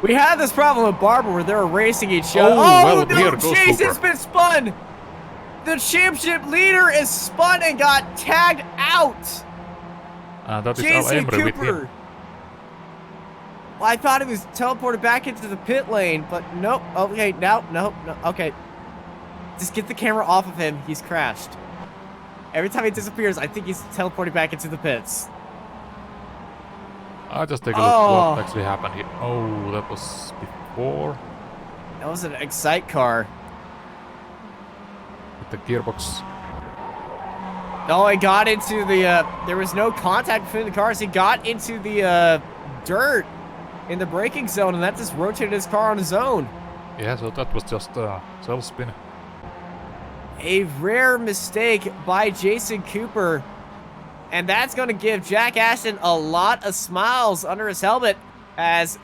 We had this problem with Barber where they were racing each other. Oh, well, no, here goes Jason's Cooper. been spun. The championship leader is spun and got tagged out. That is Al Jason Emery with him. Cooper. Well, I thought he was teleported back into the pit lane, but nope. Okay, no. Okay. Just get the camera off of him. He's crashed. Every time he disappears, I think he's teleported back into the pits. I'll just take a look what actually happened here. Oh, that was before That was an Excite car. with the gearbox. Oh, he got into the, there was no contact between the cars. He got into the, dirt in the braking zone, and that just rotated his car on his own. Yeah, so that was just self-spin. A rare mistake by Jason Cooper. And that's going to give Jack Ashton a lot of smiles under his helmet as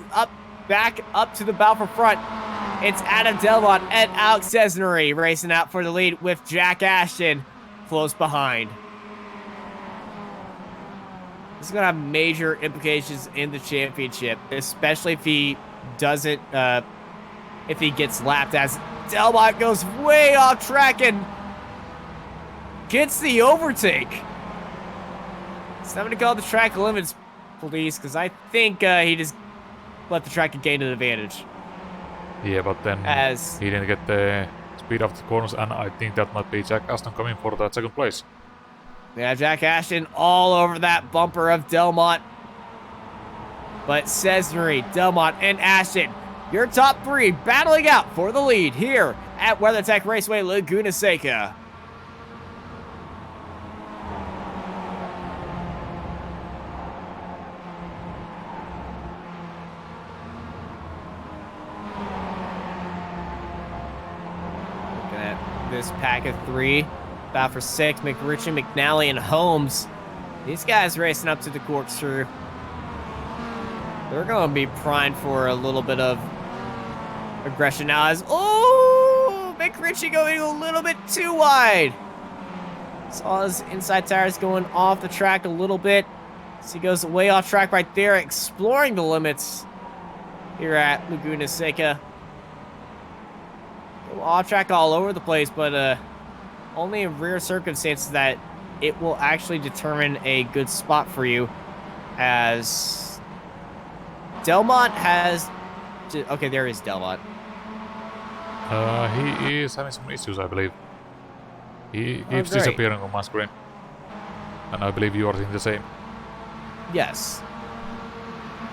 back up to the Balfour front. It's Adam Delmont and Alex Cesnary racing out for the lead with Jack Ashton close behind. This is going to have major implications in the championship, especially if he doesn't, if he gets lapped, as Delmont goes way off track and gets the overtake. Somebody call the track limits, please, because I think he just let the track gain an advantage. Yeah, but then he didn't get the speed of the corners, and I think that might be Jack Ashton coming for that second place. Yeah, Jack Ashton all over that bumper of Delmont. But Cesnary, Delmont, and Ashton, your top three battling out for the lead here at WeatherTech Raceway Laguna Seca. This pack of three, about for six, McRitchie, McNally, and Holmes. These guys racing up to the corkscrew. They're going to be primed for a little bit of aggression now as, oh, McRitchie going a little bit too wide. Saw his inside tires going off the track a little bit. So he goes way off track right there, exploring the limits here at Laguna Seca. Off track all over the place, but only in rare circumstances that it will actually determine a good spot for you, as Delmont has okay, there is Delmont. He is having some issues, I believe. He keeps disappearing on my screen, and I believe you are seeing the same. Yes,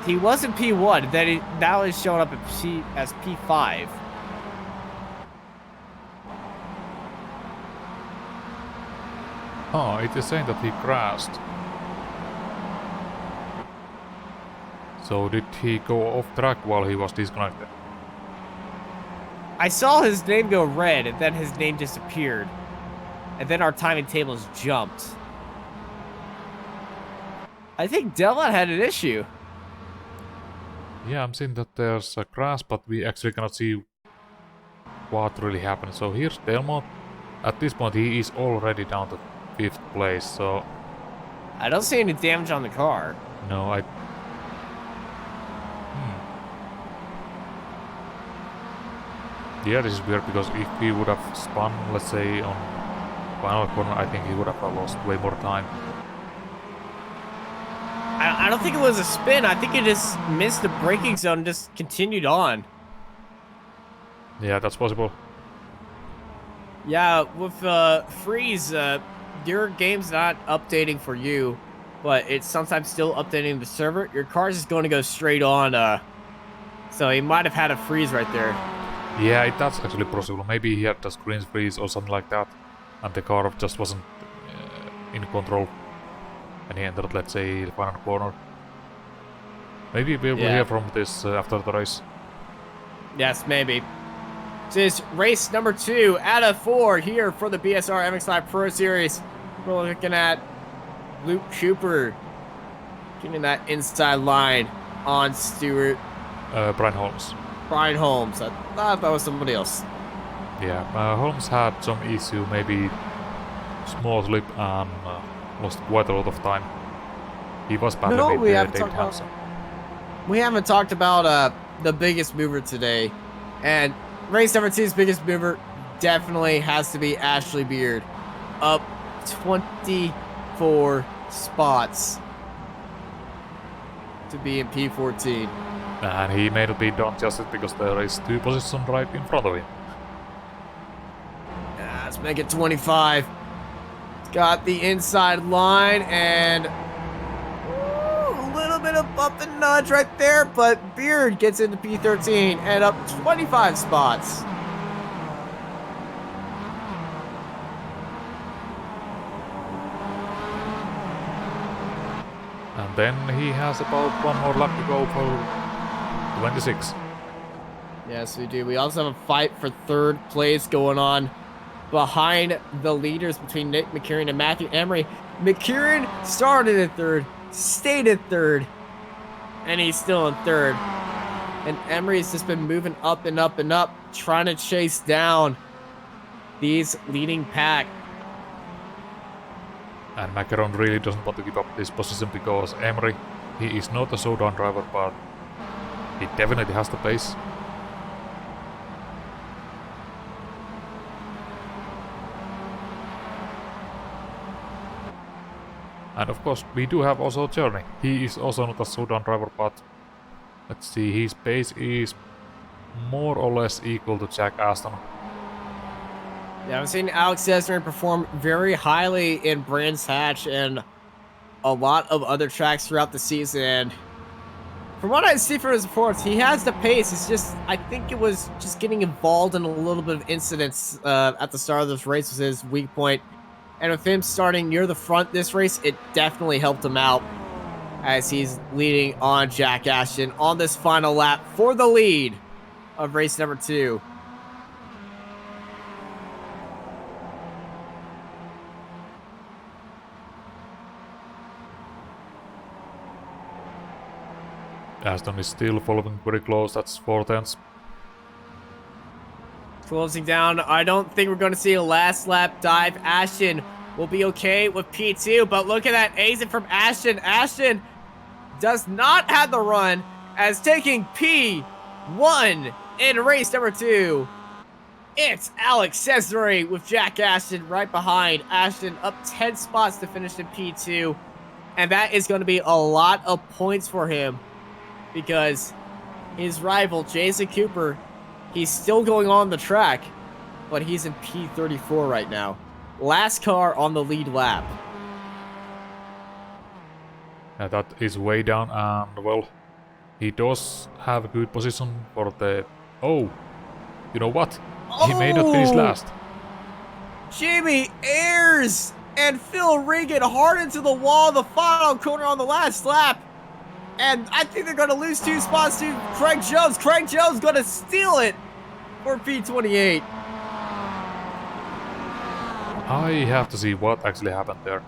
he was in P1, then now he's showing up as P5. Oh, it is saying that he crashed. So did he go off track while he was disconnected? I saw his name go red, and then his name disappeared. And then our timing tables jumped. I think Delmont had an issue. Yeah, I'm seeing that there's a crash, but we actually cannot see what really happened. So here's Delmont. At this point, he is already down to 5th place, so I don't see any damage on the car. no, Yeah, this is weird, because if he would have spun, let's say, on final corner, I think he would have lost way more time. I don't think it was a spin. I think it just missed the braking zone and just continued on. Yeah, that's possible. Yeah, with Freeze, your game's not updating for you, but it's sometimes still updating the server. Your car's just going to go straight on, so he might have had a freeze right there. Yeah, that's actually possible. Maybe he had the screen freeze or something like that, and the car just wasn't in control, and he entered, let's say, the final corner. Maybe we'll hear from this after the race. Yes, maybe. This is race number 2 out of 4 here for the BSR MX5 Pro Series. We're looking at Luke Cooper getting that inside line on Stewart. Brian Holmes. Brian Holmes. I thought that was somebody else. Yeah, Holmes had some issue, maybe small slip, and lost quite a lot of time. He was battling with David Hansen. We haven't talked about the biggest mover today. And race number 2's biggest mover definitely has to be Ashley Beard. Up 24 spots to be in P14. And he may not be done just because there is 2 positions right in front of him. Let's make it 25. It's got the inside line and a little bit of bump and nudge right there, but Beard gets into P13 and up 25 spots. And then he has about 1 more lap to go for 26. Yes, we do. We also have a fight for 3rd place going on behind the leaders between Nick McKiernan and Matthew Emery. McKiernan started in 3rd, stayed in 3rd, and he's still in 3rd. And Emery's just been moving up and up and up, trying to chase down these leading pack. And Macaron really doesn't want to give up this position because Emery, he is not a showdown driver, but he definitely has the pace. And of course, we do have also Journey. He is also not a showdown driver, but let's see, his pace is more or less equal to Jack Aston. Yeah, I've seen Alex Desmarais perform very highly in Brands Hatch and a lot of other tracks throughout the season. And from what I see from his reports, he has the pace. It's just, I think it was just getting involved in a little bit of incidents at the start of this race was his weak point. And with him starting near the front this race, it definitely helped him out as he's leading on Jack Ashton on this final lap for the lead of race number 2. Aston is still following very close, that's 4 tenths. Closing down, I don't think we're going to see a last lap dive. Ashton will be okay with P2, but look at that exit from Ashton. Ashton does not have the run as taking P1 in race number 2. It's Alex Desmarais with Jack Ashton right behind. Ashton up 10 spots to finish in P2, and that is going to be a lot of points for him because his rival, Jason Cooper, he's still going on the track, but he's in P34 right now. Last car on the lead lap. That is way down, and well, he does have a good position for the... Oh, you know what? He may not finish last. Jamie Ayers and Phil Regan hard into the wall, the final corner on the last lap. And I think they're going to lose 2 spots to Craig Jones. Craig Jones going to steal it for P28. I have to see what actually happened there.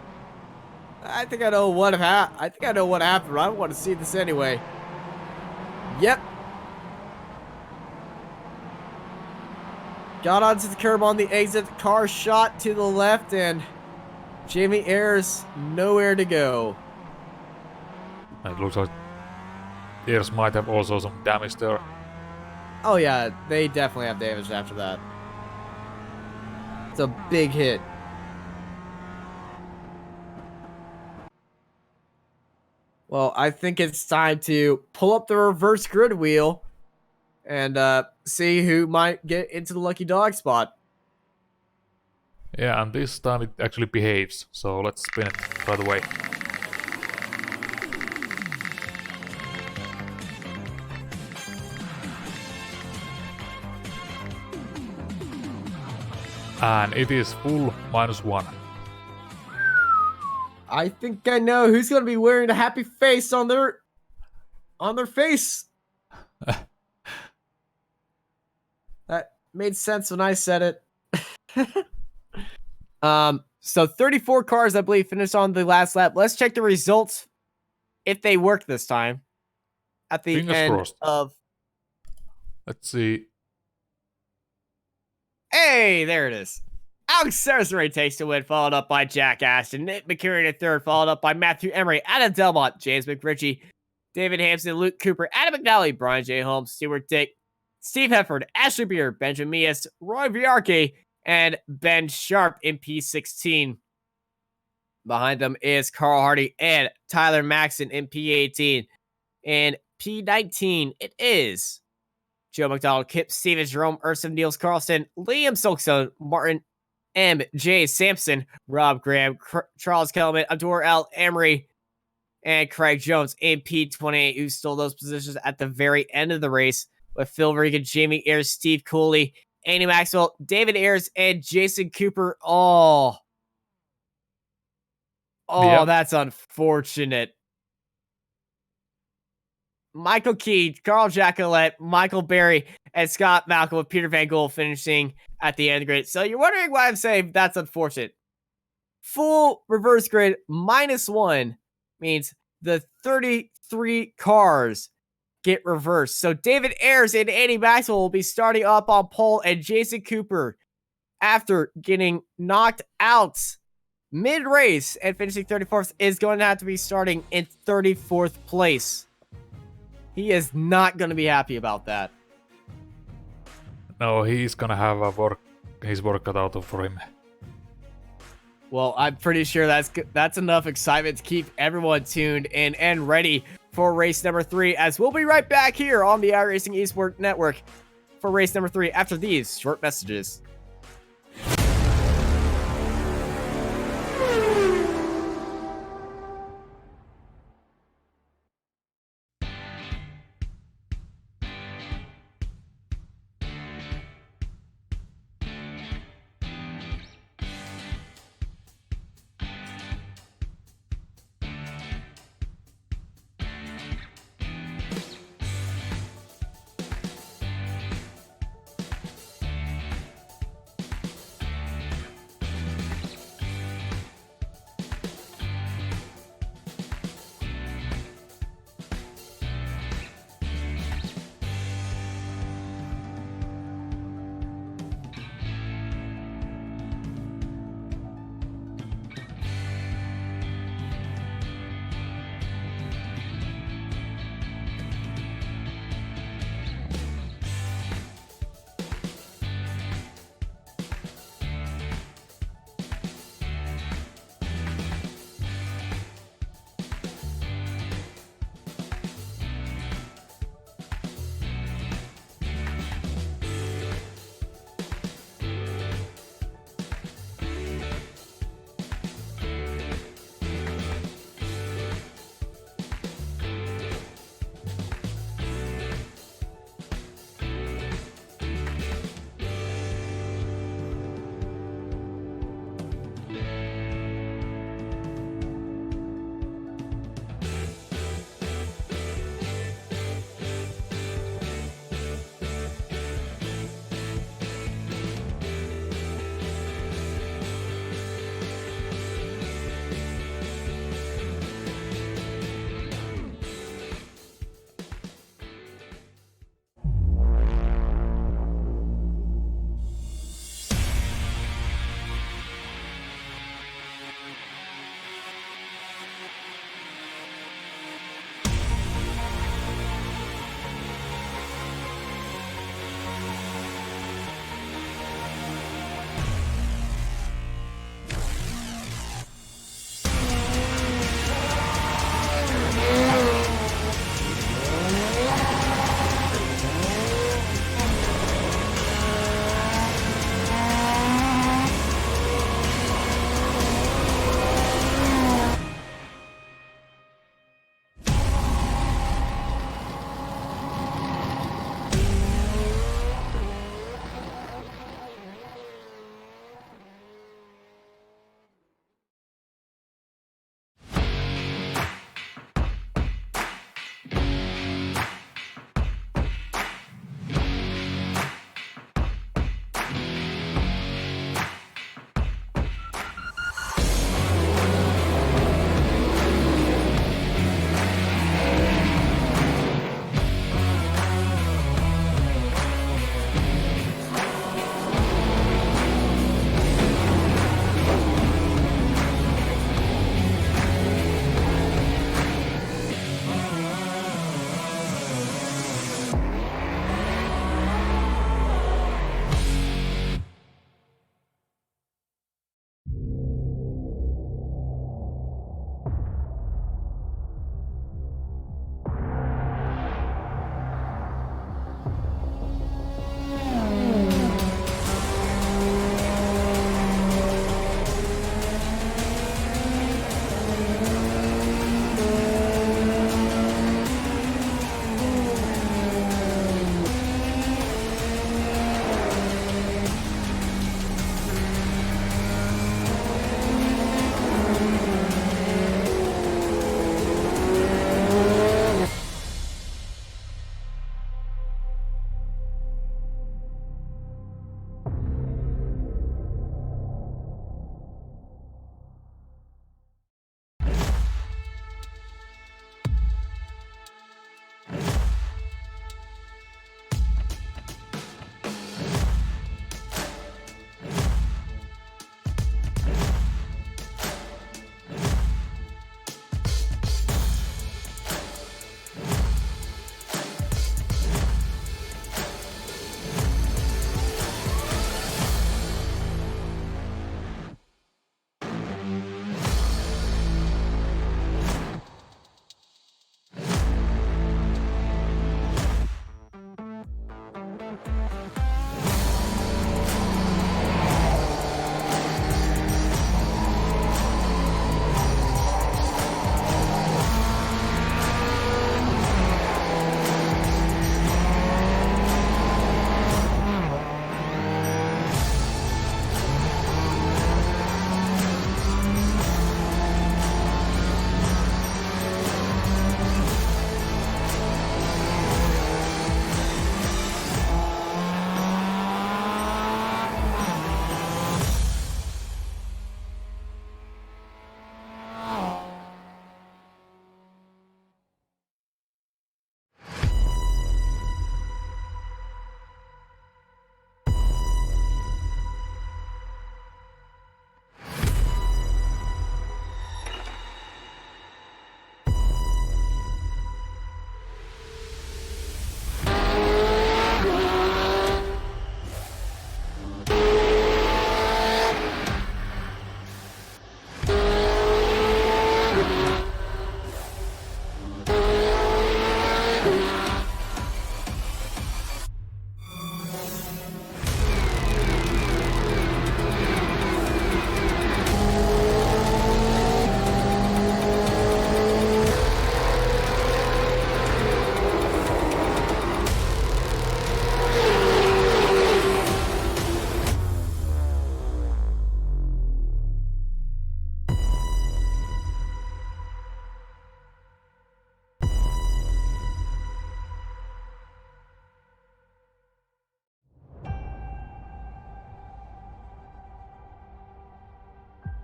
I think I know what happened. I think I know what happened. I want to see this anyway. Yep. Got onto the curb on the exit. Car shot to the left, and Jamie Ayers nowhere to go. It looks like Ayers might have also some damage there. Oh yeah, they definitely have damage after that. It's a big hit. Well, I think it's time to pull up the reverse grid wheel and see who might get into the lucky dog spot. Yeah, and this time it actually behaves, so let's spin it right away. And it is full -1. I think I know who's going to be wearing a happy face on their face. That made sense when I said it. So 34 cars, I believe, finished on the last lap. Let's check the results if they work this time. At the Fingers end crossed. of... Let's see. Hey, there it is. Alex Desmarais takes the win, followed up by Jack Ashton. Nick McKiernan in 3rd, followed up by Matthew Emery, Adam Delmont, James McRitchie, David Hampson, Luke Cooper, Adam McNally, Brian J. Holmes, Stuart Dick, Steve Hefford, Ashley Beer, Benjamin Mias, Roy Viarke, and Ben Sharp in P16. Behind them is Carl Hardy and Tyler Maxson in P18. In P19, it is Joe McDonald, Kip Stevens, Jerome Urson, Niels Carlson, Liam Silkstone, Martin M. J. Sampson, Rob Graham, Charles Kellerman, Abdur L. Emery, and Craig Jones in P28, who stole those positions at the very end of the race, with Phil Regan, Jamie Ayers, Steve Cooley, Andy Maxwell, David Ayers, and Jason Cooper. Oh, Yep. That's unfortunate. Michael Key, Carl Jacqueline, Michael Berry, and Scott Malcolm with Peter Van Gool finishing at the end grid. So you're wondering why I'm saying that's unfortunate. Full reverse grid -1 means the 33 cars get reversed. So David Ayers and Andy Maxwell will be starting up on pole, and Jason Cooper, after getting knocked out mid-race and finishing 34th, is going to have to be starting in 34th place. He is not going to be happy about that. No, he's gonna have his work cut out for him. Well, I'm pretty sure that's enough excitement to keep everyone tuned in and ready for race number 3, as we'll be right back here on the iRacing Esports Network for race number 3 after these short messages.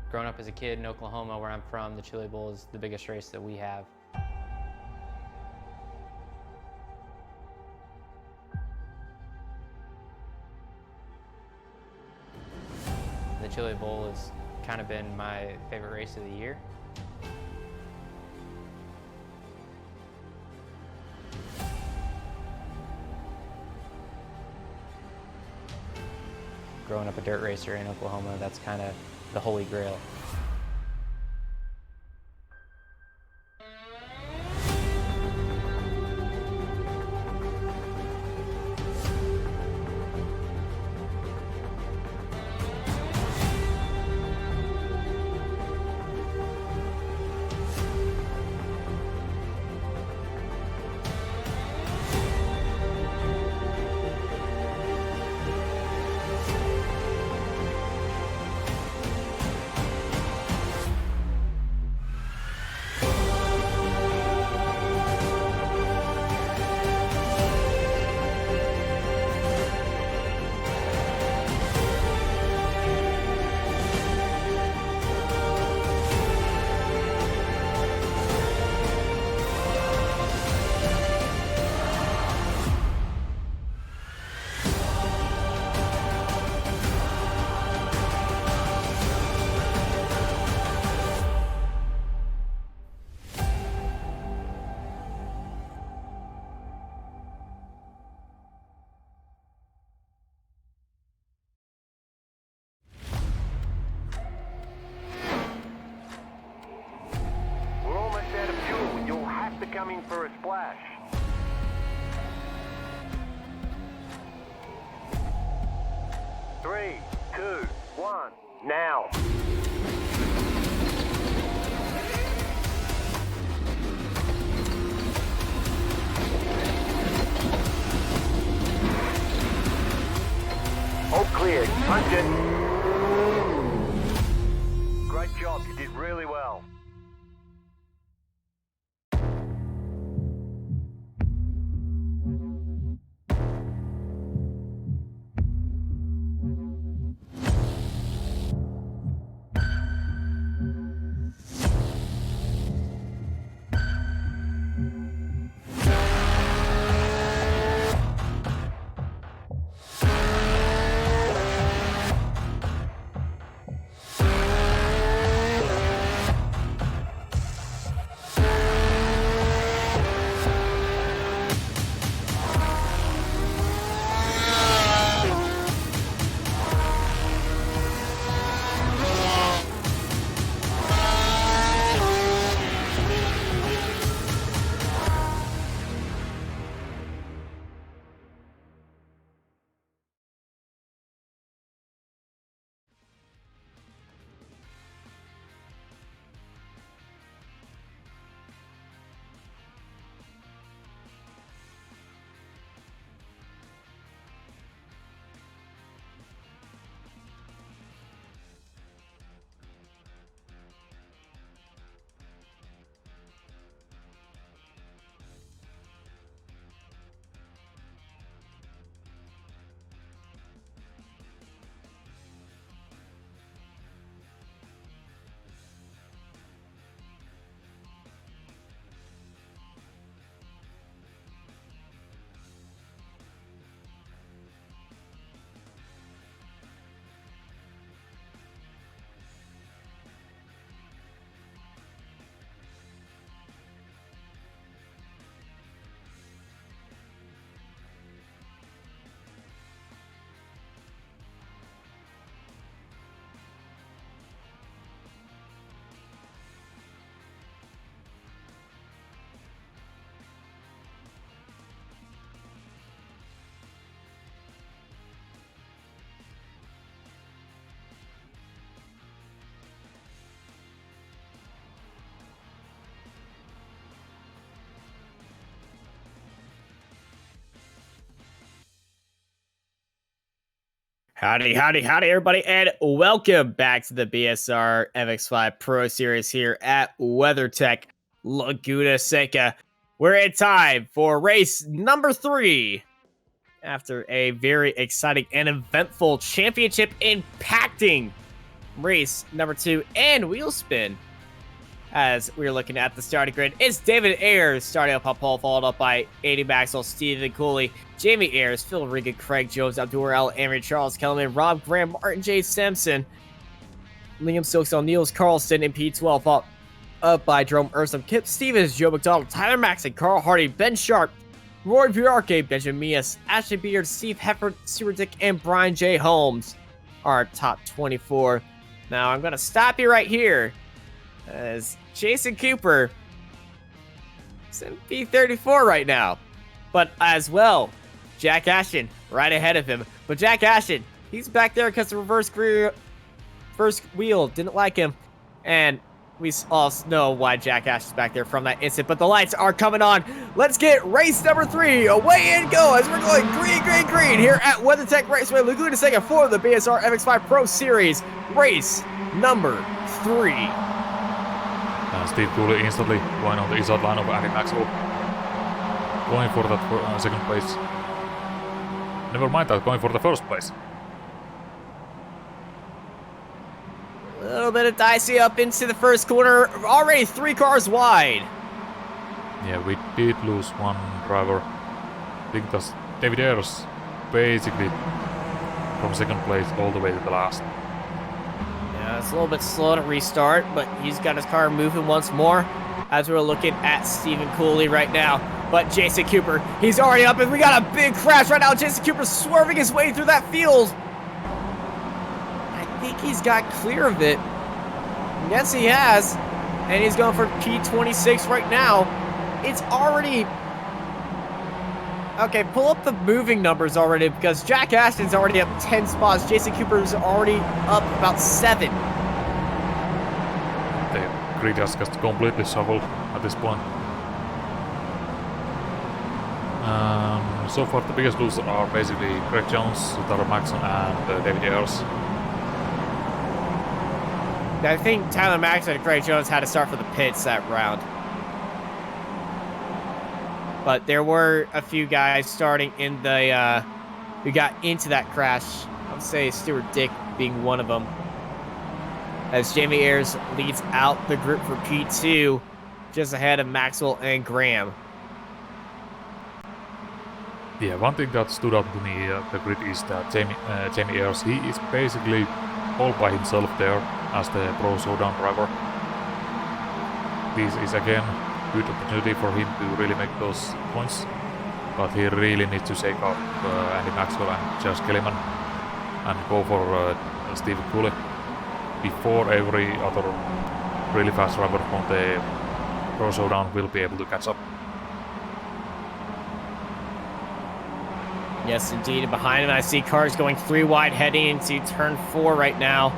Growing up as a kid in Oklahoma, where I'm from, the Chili Bowl is the biggest race that we have. The Chili Bowl has kind of been my favorite race of the year. Growing up a dirt racer in Oklahoma, that's kind of the holy grail. We're almost out of fuel. You'll have to come in for a splash. Three, two, one, now. All clear. Punch it. Great job. You did really well. Howdy, howdy, howdy, everybody, and welcome back to the BSR MX5 Pro Series here at WeatherTech Laguna Seca. We're in time for race number 3 after a very exciting and eventful championship impacting race number 2 and wheel spin. As we're looking at the starting grid, it's David Ayers starting up on pole, followed up by Andy Maxwell, Stephen Cooley, Jamie Ayers, Phil Regan, Craig Jones, Abdul L, Emery, Charles Kellerman, Rob Graham, Martin J. Simpson, Liam Stokes, Niels Carlson in P12, up by Jerome Ursum, Kip Stevens, Joe McDonald, Tyler Maxon, Carl Hardy, Ben Sharp, Roy Buarque, Benjamin Mias, Ashley Beard, Steve Hefford, Stuart Dick, and Brian J. Holmes are top 24. Now I'm going to stop you right here as Jason Cooper is in P34 right now. But as well, Jack Ashton right ahead of him. But Jack Ashton, he's back there because the first wheel didn't like him. And we all know why Jack Ashton's back there from that instant. But the lights are coming on. Let's get race number 3 away and go as we're going green, green, green here at WeatherTech Raceway, Laguna Seca for the BSR MX5 Pro Series. Race number 3. Steve Cooley instantly going on the inside line of Andy Maxwell. Going for that second place. Never mind that, going for the first place. A little bit of dicey up into the first corner. Already 3 cars wide. Yeah, we did lose one driver. I think that's David Ayers, basically from second place all the way to the last. Yeah, it's a little bit slow to restart, but he's got his car moving once more as we're looking at Stephen Cooley right now. But Jason Cooper, he's already up, and we got a big crash right now. Jason Cooper swerving his way through that field. I think he's got clear of it. Yes, he has. And he's going for P26 right now. It's already... Okay, pull up the moving numbers already because Jack Ashton's already up 10 spots. Jason Cooper's already up about 7. The grid has just completely shuffled at this point. So far the biggest losers are basically Craig Jones, Tyler Maxon, and David Ayers. I think Tyler Maxon and Craig Jones had to start for the pits that round. But there were a few guys starting in the, who got into that crash. I would say Stuart Dick being one of them. As Jamie Ayers leads out the group for P2, just ahead of Maxwell and Graham. Yeah, one thing that stood out to me at the grid is that Jamie Ayers, he is basically all by himself there as the Pro Showdown driver. This is again good opportunity for him to really make those points, but he really needs to shake up Andy Maxwell and Josh Kellyman and go for Steve Cooley before every other really fast driver from the Pro Showdown will be able to catch up. Yes, indeed. And behind him, I see cars going 3 wide heading into turn 4 right now.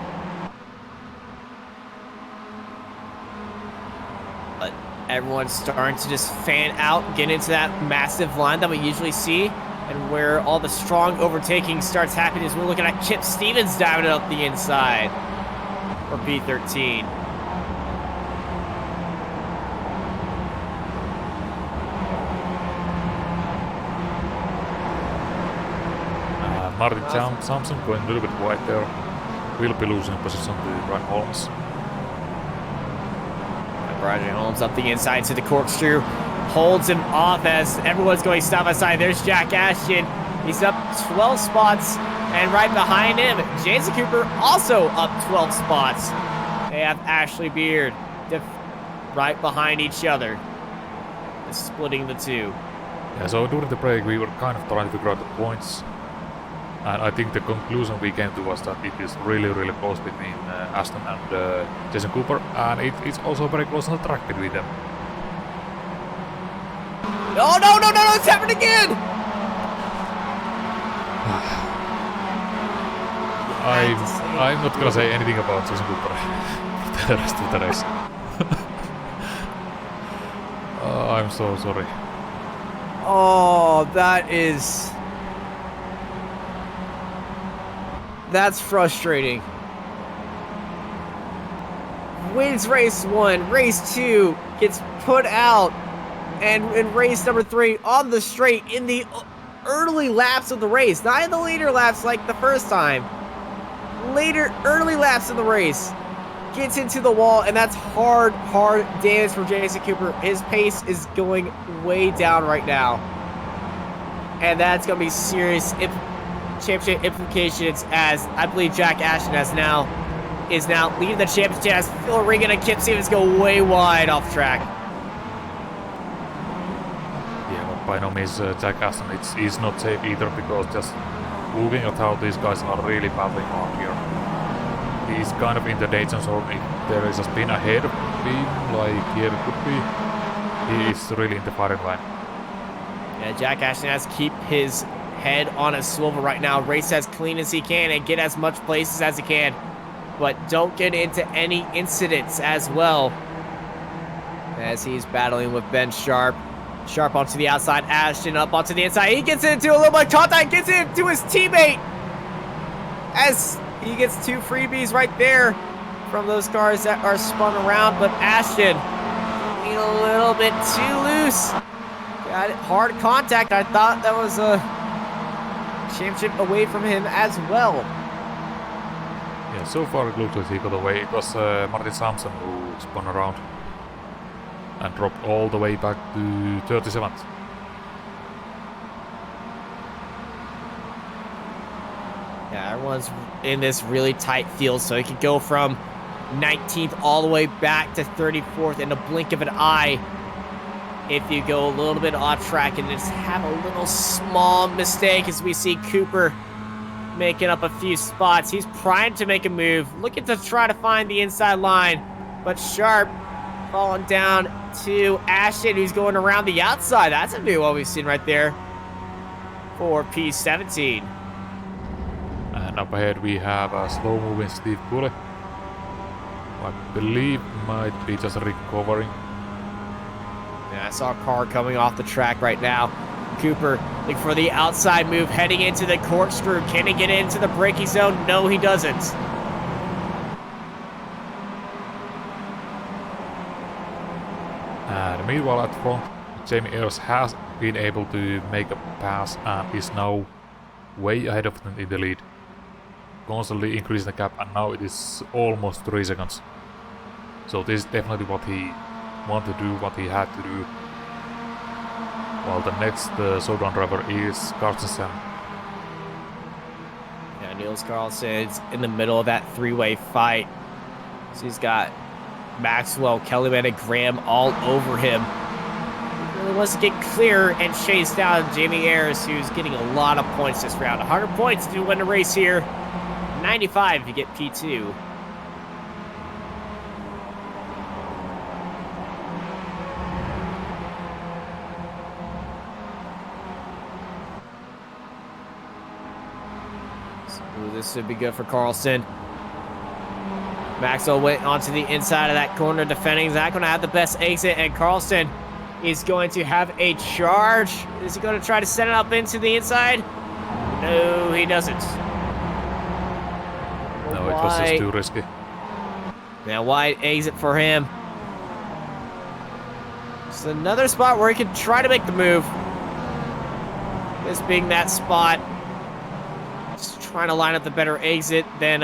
But everyone's starting to just fan out, get into that massive line that we usually see. And where all the strong overtaking starts happening is we're looking at Chip Stevens diving it up the inside for P13. Martin Sampson going a little bit wide there. Will be losing position to Brian Holmes. Brian Holmes up the inside to the corkscrew. Holds him off as everyone's going side by side. There's Jack Ashton. He's up 12 spots. And right behind him, Jason Cooper also up 12 spots. They have Ashley Beard right behind each other. Splitting the two. Yeah, so during the break we were kind of trying to figure out the points. And I think the conclusion we came to was that it is really, really close between Ashton and Jason Cooper, and it's also very close on the track between them. Oh, no, no, no, no, it's happened again! I'm not gonna say anything about Jason Cooper for the rest of the race. Oh, I'm so sorry. Oh, that's frustrating. Wins race 1, race 2 gets put out, and in race number 3 on the straight in the early laps of the race, not in the later laps like the first time. early laps in the race. Gets into the wall, and that's hard damage for Jason Cooper. His pace is going way down right now. And that's going to be serious championship implications, as I believe Jack Ashton is now leading the championship as Phil Regan and Kip Stevens go way wide off track. Yeah, but by no means Jack Aston is not safe either, because just looking at how these guys are really battling out here. He's kind of in the danger zone. If there is a spin ahead of him, like here it could be, he is really in the firing line. Yeah, Jack Ashton has to keep his head on a swivel right now. Race as clean as he can and get as much places as he can. But don't get into any incidents as well. As he's battling with Ben Sharp. Sharp onto the outside, Ashton up onto the inside. He gets into a little bit of contact, gets into his teammate. As he gets 2 freebies right there from those cars that are spun around. But Ashton being a little bit too loose. Got it, hard contact. I thought that was a championship away from him as well. Yeah, so far it looked like he got away. It was Martin Sampson who spun around and dropped all the way back to 37th. Yeah, everyone's in this really tight field, so he could go from 19th all the way back to 34th in a blink of an eye if you go a little bit off track and just have a little small mistake, as we see Cooper making up a few spots. He's primed to make a move, looking to try to find the inside line, but Sharp falling down to Ashton, who's going around the outside. That's a new one we've seen right there for P17. And up ahead we have a slow-moving Steve Cooley. I believe might be just recovering. Yeah, I saw a car coming off the track right now. Cooper looking for the outside move, heading into the corkscrew. Can he get into the braking zone? No, he doesn't. And meanwhile at front, Jamie Ayers has been able to make a pass and is now way ahead of them in the lead. Constantly increasing the gap, and now it is almost 3 seconds. So this is definitely what he wanted to do, what he had to do. While the next showdown driver is Carlsen. Yeah, Niels Carlsen's in the middle of that 3-way fight. So he's got Maxwell, Kellyman, and Graham all over him. He really wants to get clear and chase down Jamie Ayers, who's getting a lot of points this round. 100 points to win the race here. 95 to get P2. Ooh, this should be good for Carlsen. Maxwell went onto the inside of that corner defending. He's not going to have the best exit, and Carlsen is going to have a charge. Is he going to try to set it up into the inside? No, he doesn't. No, it was just too risky. Now wide exit for him. It's another spot where he can try to make the move. This being that spot. Just trying to line up the better exit than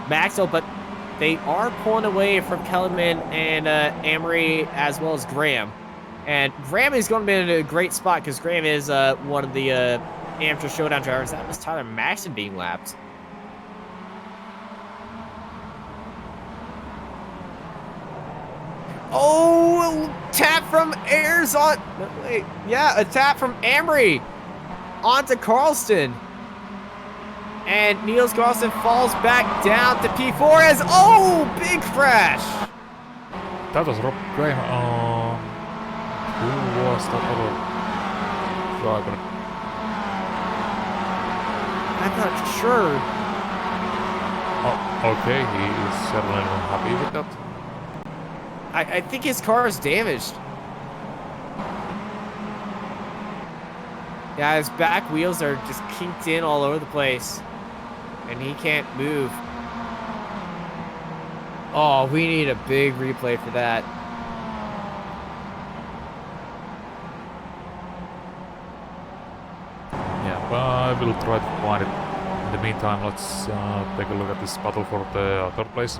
Maxwell, but they are pulling away from Kellerman and Amory, as well as Graham. And Graham is going to be in a great spot because Graham is one of the amateur showdown drivers. That was Tyler Maxson being lapped. Oh, tap from Ayers on. No, wait, yeah, a tap from Amory onto Carlston. And Niels Carlsen falls back down to P4 as, oh, big crash. That was Rob Graham. Who was that other driver? I'm not sure. Oh, okay, he is certainly not happy with that. I think his car is damaged. Yeah, his back wheels are just kinked in all over the place. And he can't move. Oh, we need a big replay for that. Yeah, but I will try to find it the meantime, let's take a look at this battle for the third place.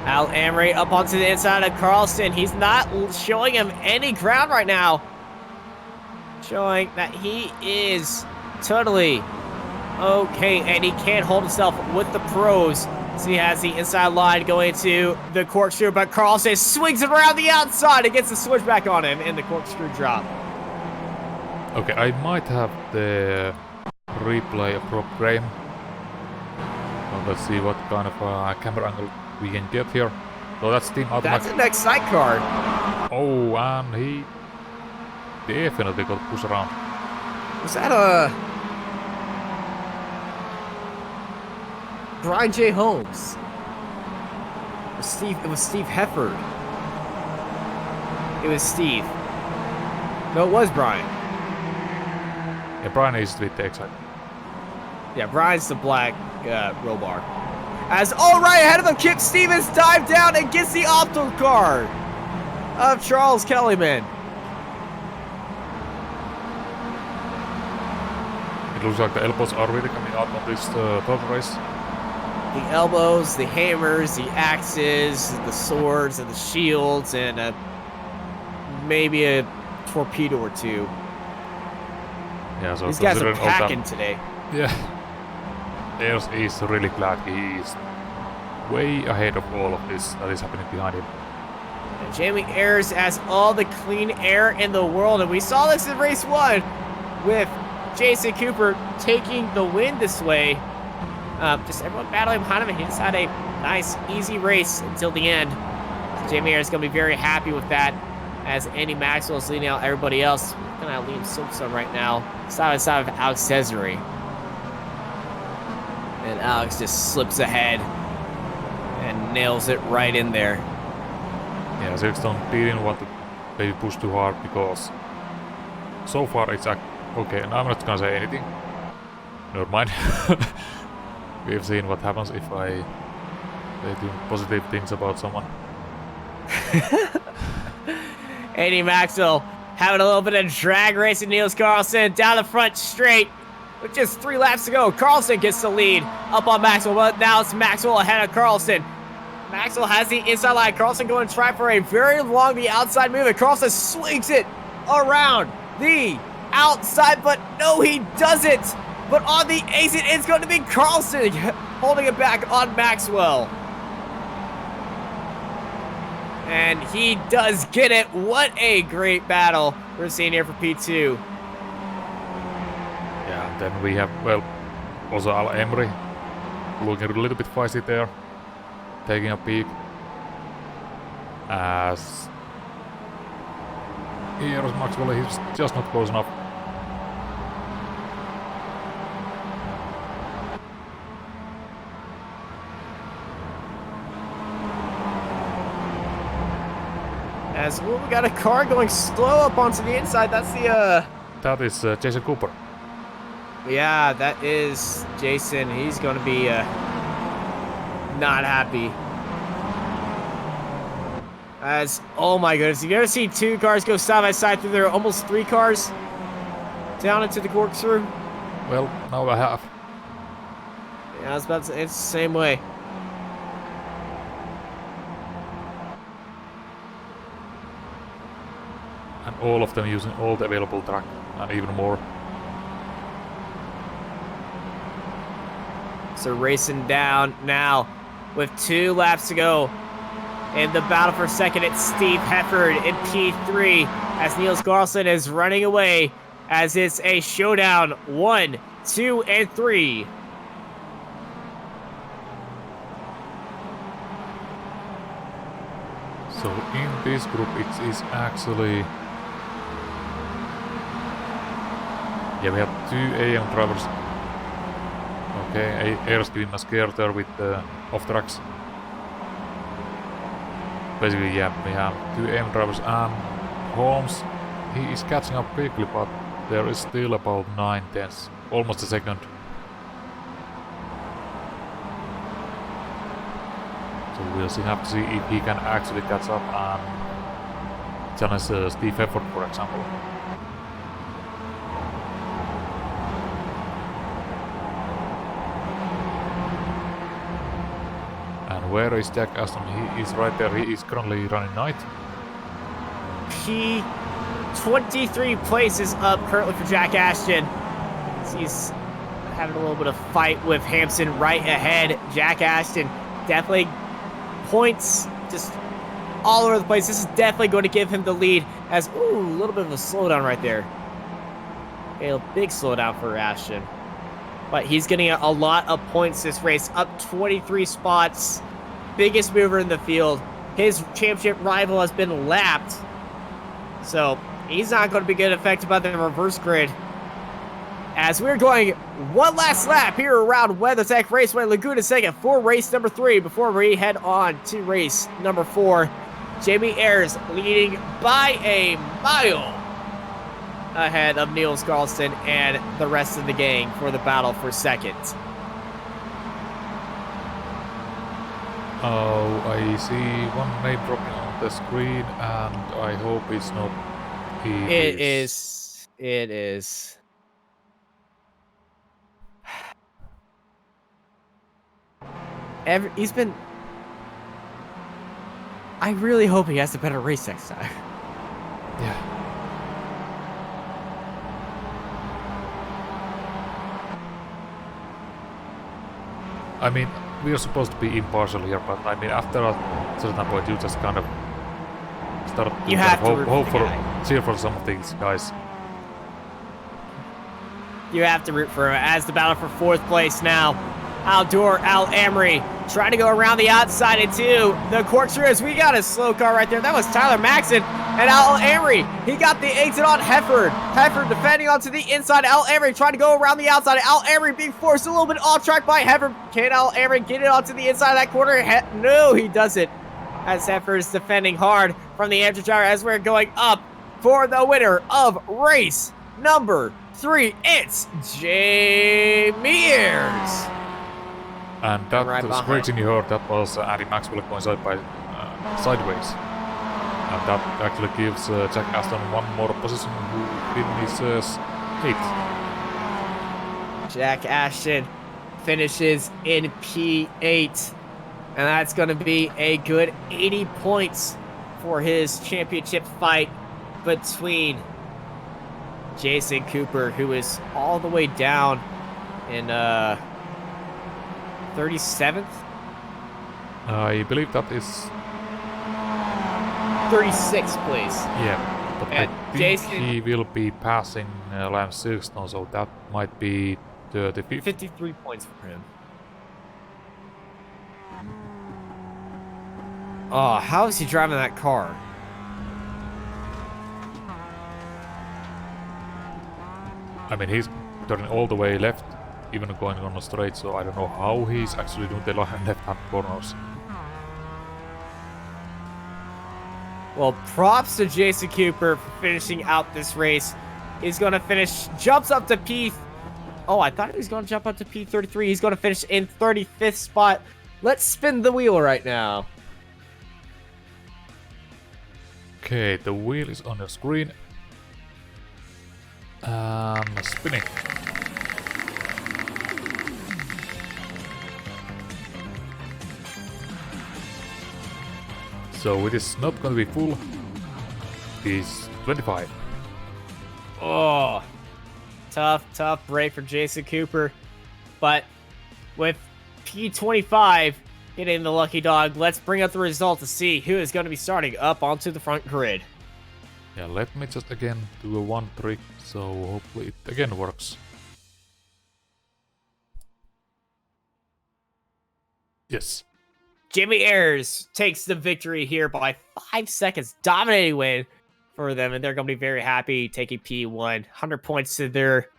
Al Amory up onto the inside of Carlson. He's not showing him any ground right now. Showing that he is totally okay, and he can't hold himself with the pros. So he has the inside line going to the corkscrew, but Carlson swings it around the outside and gets the switch back on him in the corkscrew drop. Okay, I might have the replay of Rob Graham. So let's see what kind of camera angle we can get here. So that's Team Automac. That's the next sidecar. Oh, and he definitely got pushed around. Was that a Brian J. Holmes? It was Steve Hefford. It was Steve. No, it was Brian. Yeah, Brian is with the excited. Yeah, Brian's the black roll bar. As all right ahead of him, Kip Stevens dives down and gets the opto card of Charles Kellyman. It looks like the elbows are really coming out on this third race. The elbows, the hammers, the axes, the swords, and the shields, and maybe a torpedo or two. Yeah, so These guys are considering all that- packing today. Yeah. Ayers is really glad he is way ahead of all of this that is happening behind him. And Jamie Ayers has all the clean air in the world, and we saw this in race 1 with Jason Cooper taking the win this way. Just everyone battling behind him, and he just had a nice, easy race until the end. So Jamie Ayers is going to be very happy with that, as Andy Maxwell is leading out everybody else. Looking at Liam Silkstone right now, side by side with Alex Cesare. And Alex just slips ahead and nails it right in there. Yeah, Silkstone didn't want to maybe push too hard because so far it's okay, and I'm not gonna say anything. Never mind. We've seen what happens if I do positive things about someone. Andy Maxwell having a little bit of drag racing. Niels Carlson down the front straight with just 3 laps to go. Carlson gets the lead up on Maxwell, but now it's Maxwell ahead of Carlson. Maxwell has the inside line. Carlson going to try for a very long the outside move, and Carlson swings it around the outside, but no, he doesn't. But on the exit, it's going to be Carlson holding it back on Maxwell. And he does get it. What a great battle we're seeing here for P2. Yeah, and then we have, well, also Al Emery looking a little bit feisty there, taking a peek. As here's Maxwell, he's just not close enough. As well, we got a car going slow up onto the inside. That's the, That is Jason Cooper. yeah, that is Jason. He's going to be, not happy. As, oh my goodness, you ever see 2 cars go side by side through there, almost 3 cars down into the corkscrew? Well, now I have. Yeah, I was about to say, it's the same way. And all of them using all the available track and even more. So racing down now with 2 laps to go. In the battle for second, it's Steve Hefford in P3 as Niels Carlson is running away as it's a showdown 1, 2, and 3. So in this group it is actually... Yeah, we have 2 AM drivers. Okay, Ayers giving a scare there with the off-tracks. Basically, yeah, we have 2 AM drivers and Holmes. He is catching up quickly, but there is still about 9/10, almost a second. So we'll have to see if he can actually catch up and challenge Steve Effort, for example. And where is Jack Aston? He is right there. He is currently running night. He 23 places up currently for Jack Ashton. He's having a little bit of fight with Hampson right ahead. Jack Ashton definitely points just all over the place. This is definitely going to give him the lead as, ooh, a little bit of a slowdown right there. A big slowdown for Ashton. But he's getting a lot of points this race, up 23 spots. Biggest mover in the field. His championship rival has been lapped. So he's not going to be getting affected by the reverse grid. As we're going one last lap here around WeatherTech Raceway Laguna Seca for race number 3 before we head on to race number 4. Jamie Ayers leading by a mile ahead of Niels Carlson and the rest of the gang for the battle for second. Oh, I see one name dropping on the screen, and I hope it's not. It is. He's been. I really hope he has a better race next time. Yeah. I mean, we are supposed to be impartial here, but I mean, after a certain point, you just kind of start to You have to hope for, cheer for some of these guys. You have to root for him as the battle for 4th place now. Outdoor Al Emery trying to go around the outside into the corkscrews. We got a slow car right there. That was Tyler Maxson and Al Emery. He got the exit on Hefford. Hefford defending onto the inside. Al Emery trying to go around the outside. Al Emery being forced a little bit off track by Hefford. Can Al Emery get it onto the inside of that corner? No, he doesn't. As Hefford is defending hard from the amateur gyro as we're going up for the winner of race number 3. It's Jamie Ayers. And that right screeching you heard, that was Andy Maxwell coincide by sideways. And that actually gives Jack Aston one more position, who finishes 8th. Jack Ashton finishes in P8. And that's going to be a good 80 points for his championship fight between Jason Cooper, who is all the way down in 37th? I believe that is 36th place. Yeah, but And I think Jason, he will be passing Lance Silverstone, so that might be 35th. 53 points for him. Oh, how is he driving that car? I mean, he's turning all the way left, even going on the straight, so I don't know how he's actually doing the left-hand corners. Well, props to Jason Cooper for finishing out this race. He's going to finish, jumps up to P... Oh, I thought he was going to jump up to P33. He's going to finish in 35th spot. Let's spin the wheel right now. Okay, the wheel is on your screen. Spinning. So it is not going to be full. It is 25. Oh, tough break for Jason Cooper. But with P25 getting the lucky dog, let's bring up the result to see who is going to be starting up onto the front grid. Yeah, let me just again do a one trick, so hopefully it again works. Yes. Jamie Ayers takes the victory here by 5 seconds, dominating win for them, and they're going to be very happy taking P1. 100 points to their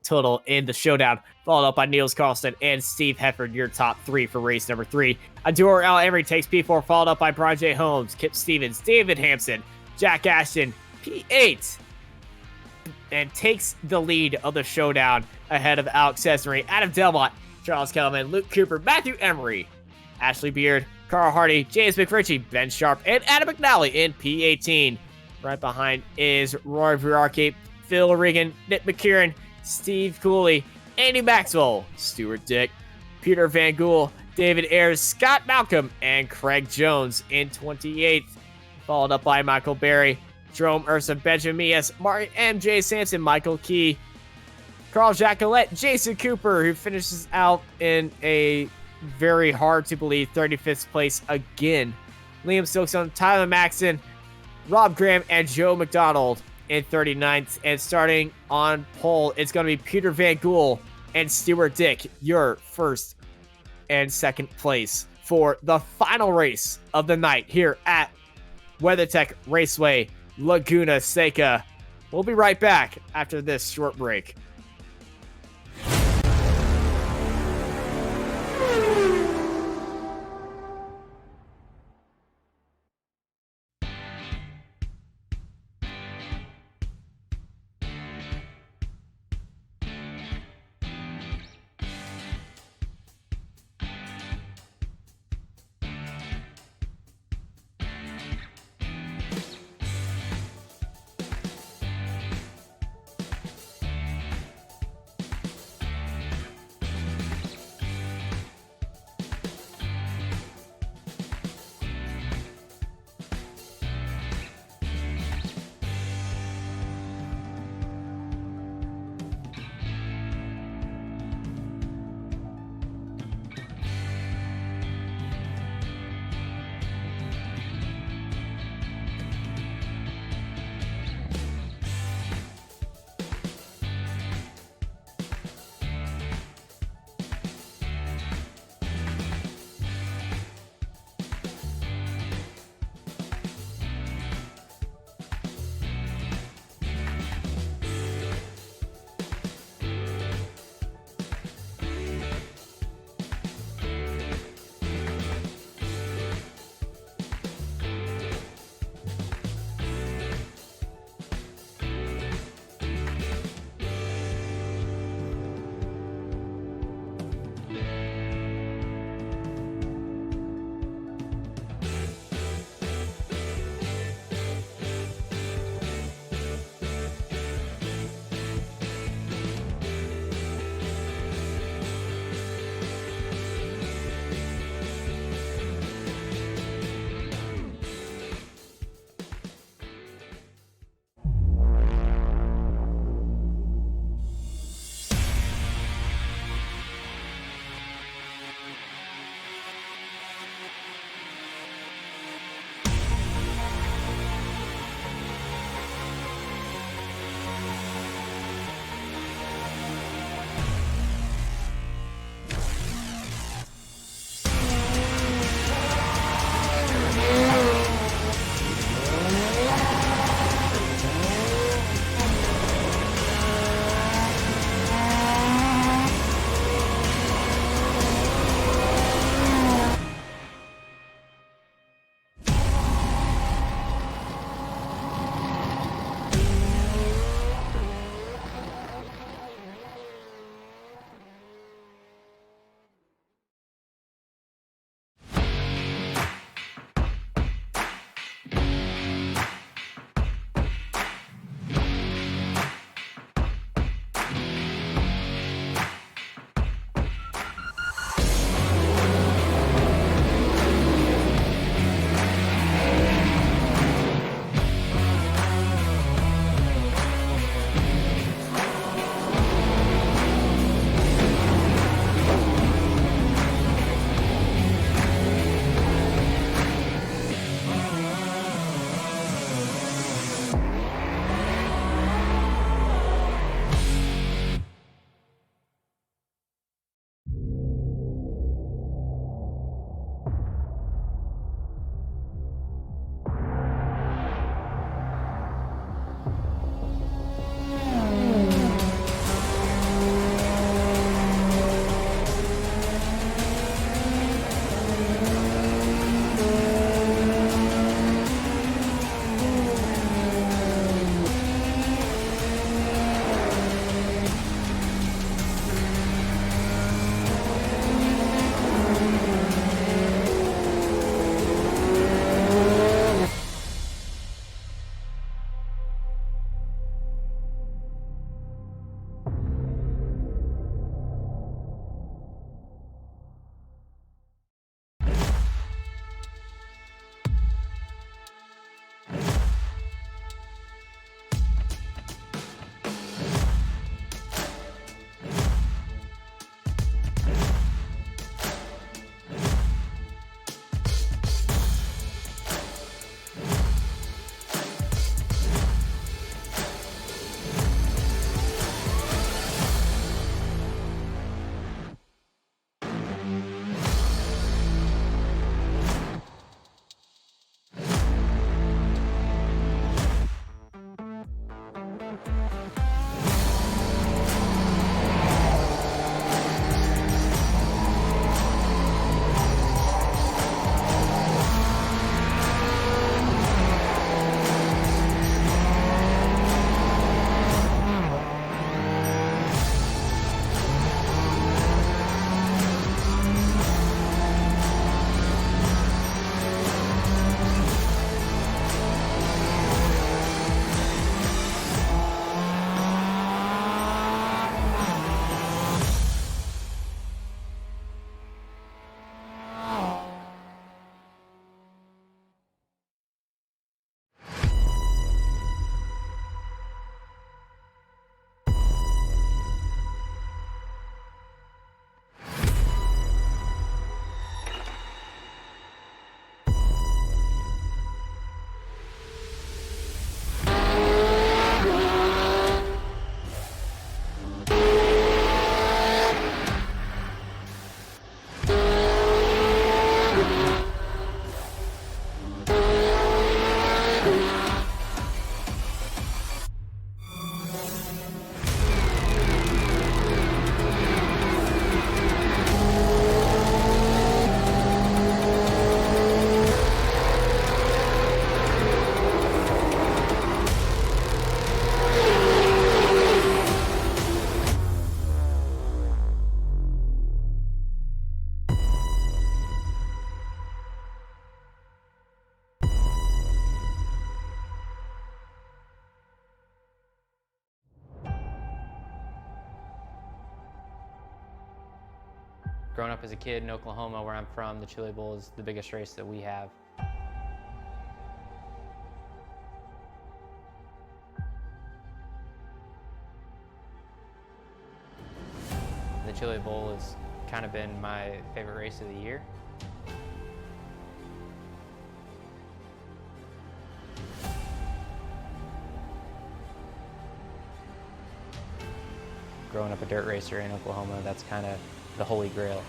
total in the showdown, followed up by Niels Carlson and Steve Hefford, your top 3 for race number 3. Adore Al Emery takes P4, followed up by Brian J. Holmes, Kip Stevens, David Hampson, Jack Ashton, P8, and takes the lead of the showdown ahead of Alex Cesare, Adam Delmont, Charles Kelman, Luke Cooper, Matthew Emery, Ashley Beard, Carl Hardy, James McRitchie, Ben Sharp, and Adam McNally in P18. Right behind is Roy Virarchi, Phil Regan, Nick McKieran, Steve Cooley, Andy Maxwell, Stuart Dick, Peter Van Gool, David Ayers, Scott Malcolm, and Craig Jones in 28th. Followed up by Michael Berry, Jerome Ursa, Benjamias, Martin MJ Sampson, Michael Key, Carl Jacqueline, Jason Cooper, who finishes out in a very hard to believe 35th place again. Liam Silkstone, Tyler Maxson, Rob Graham, and Joe McDonald in 39th. And starting on pole, it's going to be Peter Van Gool and Stuart Dick, your first and second place for the final race of the night here at WeatherTech Raceway, Laguna Seca. We'll be right back after this short break. Growing up as a kid in Oklahoma, where I'm from, the Chili Bowl is the biggest race that we have. The Chili Bowl has kind of been my favorite race of the year. Growing up a dirt racer in Oklahoma, that's kind of the holy grail.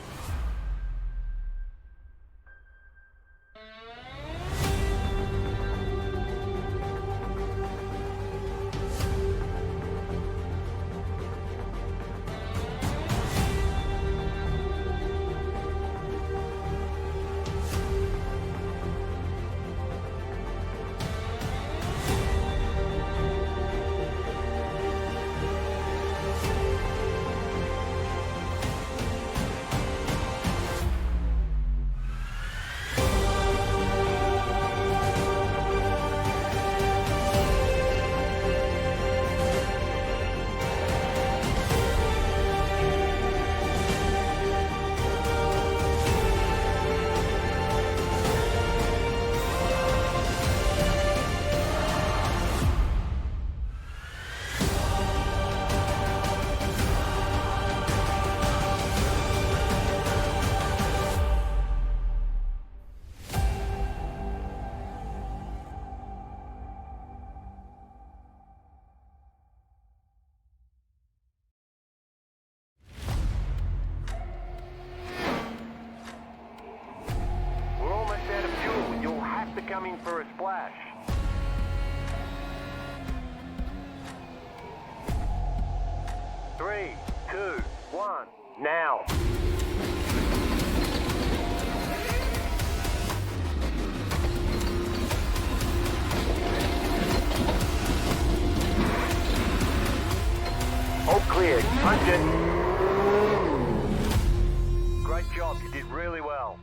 Coming for a splash. 3, 2, 1, now. All clear. Punch it. Great job. You did really well.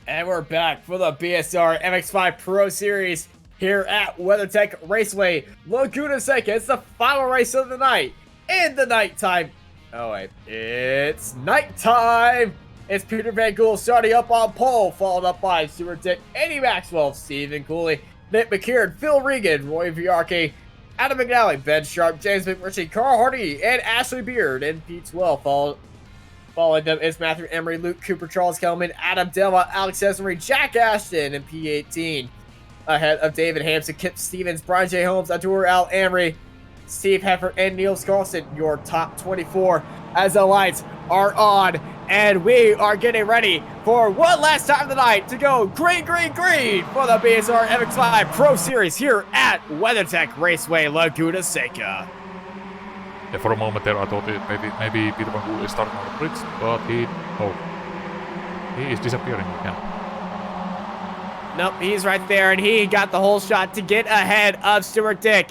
And we're back for the BSR MX5 Pro Series here at WeatherTech Raceway, Laguna Seca. It's the final race of the night. In the nighttime. Oh, wait. It's nighttime. It's Peter Van Gool starting up on pole, followed up by Stuart Dick, Eddie Maxwell, Stephen Cooley, Nick McKeard, Phil Regan, Roy Viarke, Adam McNally, Ben Sharp, James McRitchie, Carl Hardy, and Ashley Beard, and Pete Swell. Following them is Matthew Emery, Luke Cooper, Charles Kelman, Adam Delma, Alex Esmery, Jack Ashton, and P18. Ahead of David Hampson, Kip Stevens, Brian J. Holmes, Adur Al Amri, Steve Heffer, and Niels Carlson, your top 24 as the lights are on. And we are getting ready for one last time tonight to go green, green, green for the BSR MX5 Pro Series here at WeatherTech Raceway, Laguna Seca. Yeah, for a moment there I thought maybe Peter Van Gool is starting on the PRIX, but he is disappearing again. Nope, he's right there, and he got the whole shot to get ahead of Stuart Dick.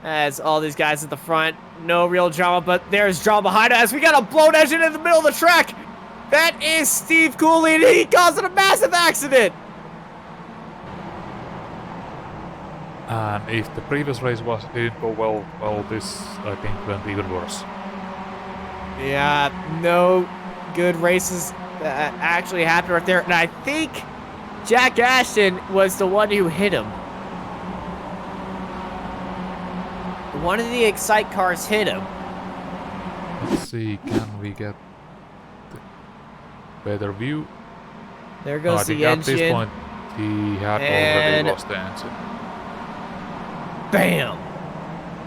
As all these guys at the front, no real drama, but there's drama behind us. We got a blown engine in the middle of the track. That is Steve Cooley, and he caused a massive accident. And if the previous race didn't go well, this I think went even worse. Yeah, no good races actually happened right there, and I think Jack Ashton was the one who hit him. One of the Excite cars hit him. Let's see, can we get the better view? There goes the engine. At this point, he had already lost the engine. Bam!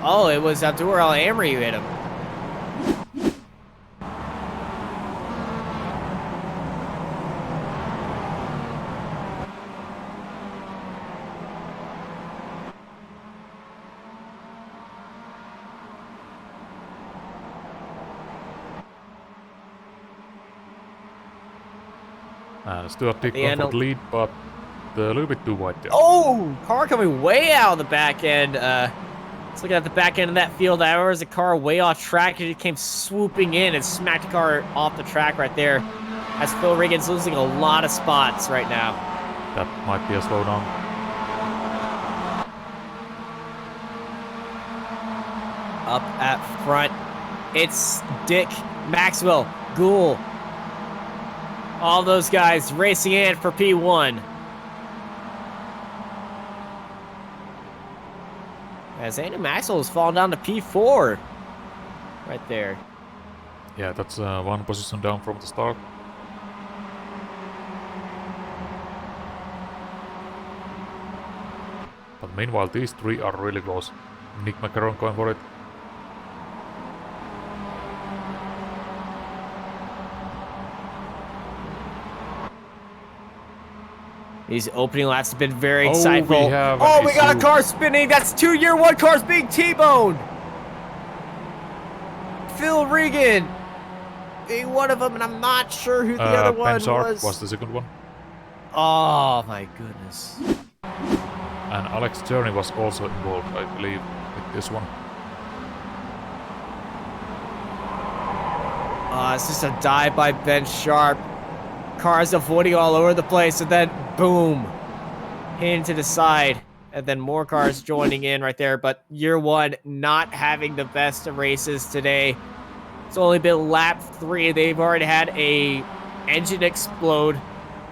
Oh, it was Abdur Al Amri who hit him. Stuart Dick going for the lead, but a little bit too wide there. Oh! Car coming way out of the back end. Let's look at the back end of that field. There was a car way off track, and it came swooping in and smacked the car off the track right there. As Phil Regan's losing a lot of spots right now. That might be a slowdown. Up at front, it's Dick, Maxwell, Gould. All those guys racing in for P1. As Andy Maxwell has fallen down to P4. Right there. Yeah, that's one position down from the start. But meanwhile, these three are really close. Nick Macaron going for it. These opening laps have been very insightful. We got a car spinning. That's 2 year 1 cars being T-boned. Phil Regan being one of them, and I'm not sure who the other one was the second one. Oh my goodness. And Alex Journey was also involved, I believe, with this one. It's just a dive by Ben Sharp. Cars avoiding all over the place, and then boom, into the side, and then more cars joining in right there. But year 1 not having the best of races today. It's only been lap 3. They've already had a engine explode,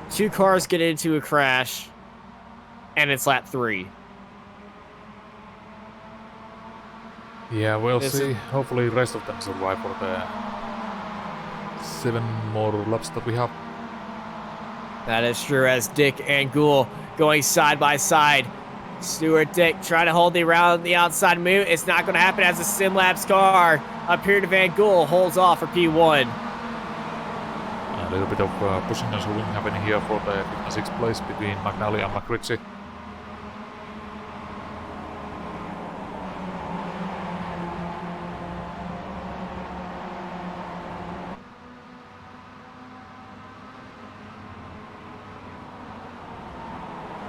2 cars get into a crash, and it's lap 3. Yeah, we'll see. Hopefully the rest of them survive for the 7 more laps that we have. That is true, as Dick and Gould going side by side. Stuart Dick trying to hold the around the outside move. It's not going to happen as the Simlabs car up here to Van Gool holds off for P1. A little bit of pushing and shoving happening here for the 6th place between McNally and McRitchie.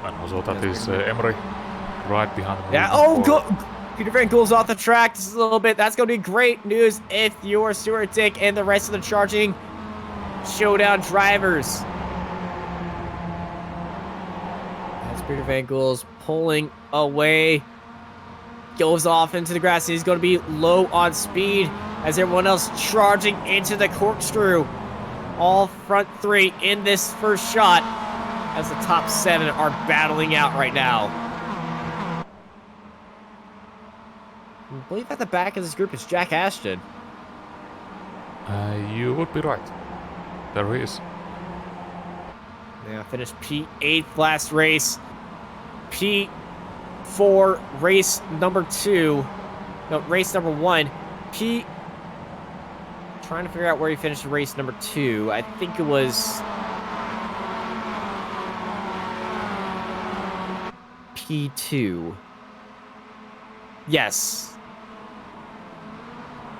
And also that is Emery right behind him. Yeah, Peter Van Gool's off the track just a little bit. That's going to be great news if you're Stuart Dick and the rest of the charging showdown drivers. As Peter Van Gool's pulling away, goes off into the grass. He's going to be low on speed as everyone else charging into the corkscrew. All front three in this first shot as the top 7 are battling out right now. I believe at the back of this group is Jack Ashton. You would be right. There he is. Yeah, finished P8 last race. P4 race number 2. No, race number 1. Trying to figure out where he finished race number 2. I think it was P2. Yes.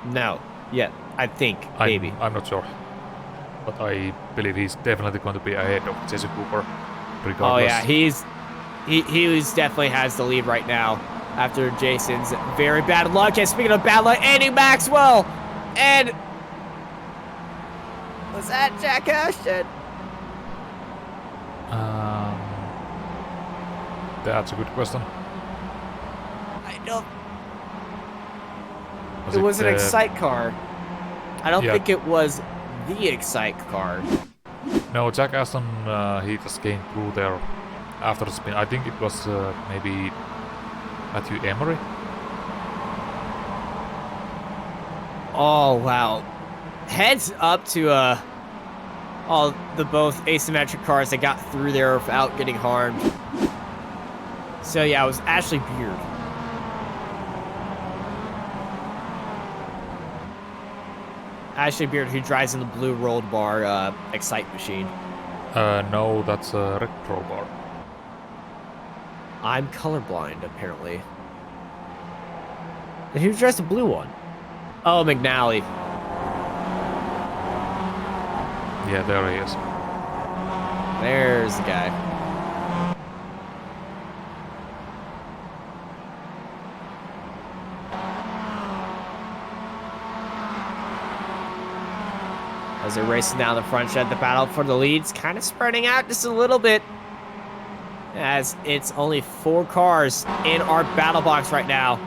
No. Yeah, I think. Maybe. I'm not sure. But I believe he's definitely going to be ahead of Jason Cooper. Regardless. Oh yeah, he definitely has the lead right now after Jason's very bad luck. And speaking of bad luck, Andy Maxwell and was that Jack Ashton? That's a good question. I don't. Was It was an Excite car. I don't Yeah. think it was the Excite car. No, Jack Aston, he just came through there after the spin. I think it was maybe Matthew Emery. Oh wow! Heads up to all the both asymmetric cars that got through there without getting harmed. So yeah, it was Ashley Beard. Ashley Beard, who drives in the blue rolled bar Excite machine. No, that's a retro bar. I'm colorblind, apparently. And who drives the blue one? Oh, McNally. Yeah, there he is. There's the guy. As they're racing down the front shed, the battle for the lead's kind of spreading out just a little bit. As it's only 4 cars in our battle box right now.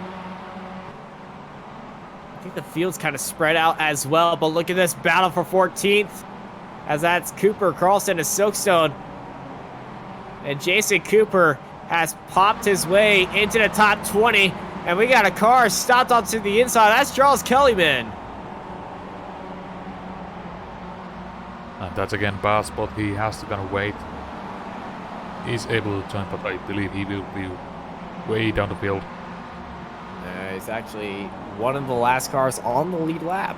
I think the field's kind of spread out as well, but look at this battle for 14th. As that's Cooper, Carlson, and Silkstone. And Jason Cooper has popped his way into the top 20. And we got a car stopped onto the inside. That's Charles Kellyman. And that's again bad spot. He has to kind of wait. He's able to join, but I believe he will be way down the field. He's actually one of the last cars on the lead lap.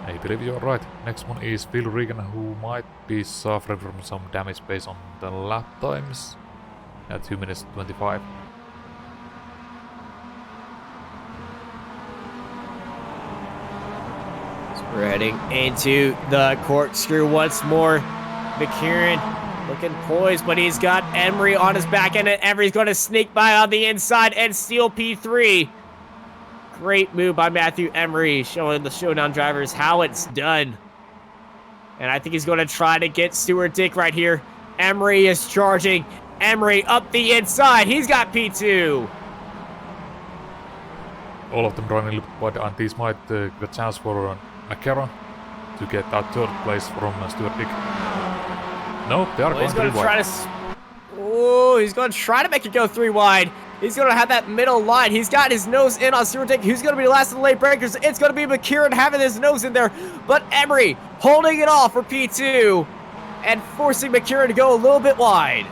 I believe you're right. Next one is Phil Regan, who might be suffering from some damage based on the lap times. At 2 minutes 25. So we're heading into the corkscrew once more. McKieran looking poised, but he's got Emery on his back end, and Emery's going to sneak by on the inside and steal P3. Great move by Matthew Emery, showing the showdown drivers how it's done. And I think he's going to try to get Stuart Dick right here. Emery is charging. Emery up the inside. He's got P2. All of them driving a little bit wide, and these might get a chance for McCarron to get that 3rd place from Stuart Dick. No, they are He's going going to 3 try wide. to. He's going to try to make it go 3 wide. He's going to have that middle line. He's got his nose in on Stuart Dick. Who's going to be last in the late breakers? It's going to be McKieran having his nose in there. But Emery holding it off for P2 and forcing McKieran to go a little bit wide.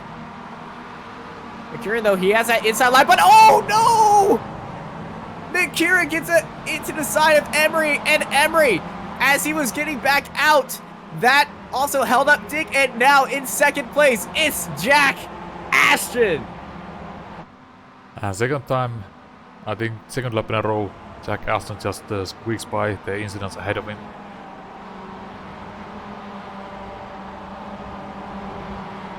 McKieran, though, he has that inside line. But oh, no! McKieran gets it into the side of Emery. And Emery, as he was getting back out, that also held up Dick. And now in 2nd place, it's Jack Ashton. And second time, I think 2nd lap in a row, Jack Aston just squeaks by the incidents ahead of him.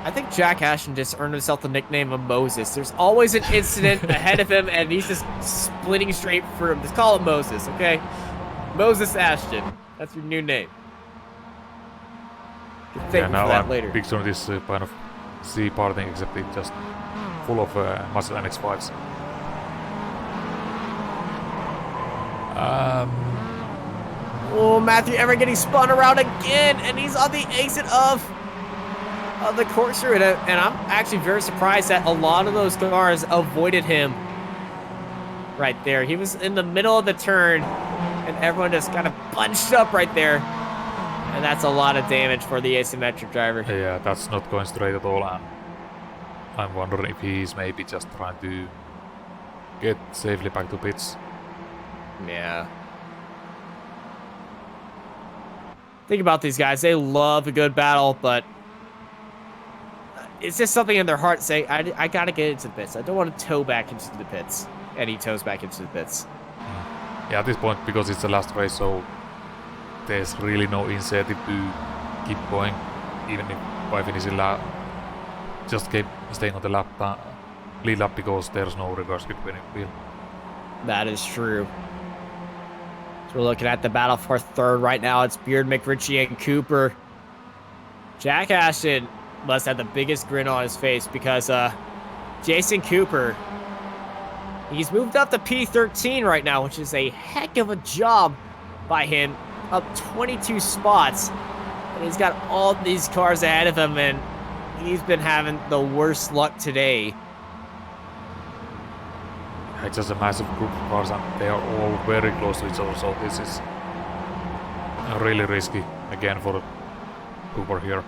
I think Jack Ashton just earned himself the nickname of Moses. There's always an incident ahead of him, and he's just splitting straight through him. Just call him Moses, okay? Moses Ashton. That's your new name. Thank you now for that I'm later. picturing this kind of sea parting, except it's just full of muscle MX5s. Oh, Matthew Everett getting spun around again, and he's on the exit of the corkscrew, and I'm actually very surprised that a lot of those cars avoided him right there. He was in the middle of the turn, and everyone just kind of bunched up right there, and that's a lot of damage for the asymmetric driver. Yeah, that's not going straight at all, and I'm wondering if he's maybe just trying to get safely back to pits. Yeah. Think about these guys. They love a good battle, but it's just something in their heart saying, I gotta get into the pits. I don't want to tow back into the pits. And he tows back into the pits. Yeah, at this point, because it's the last race, so there's really no incentive to keep going, even if by finishing lap, just keep staying on the lead lap, because there's no reverse grip wheel. That is true. So we're looking at the battle for third right now. It's Beard, McRitchie, and Cooper. Jack Ashton must have the biggest grin on his face because Jason Cooper, he's moved up to P13 right now, which is a heck of a job by him, up 22 spots. And he's got all these cars ahead of him, and he's been having the worst luck today. It's just a massive group of cars, and they are all very close to each other, so this is really risky again for Cooper here.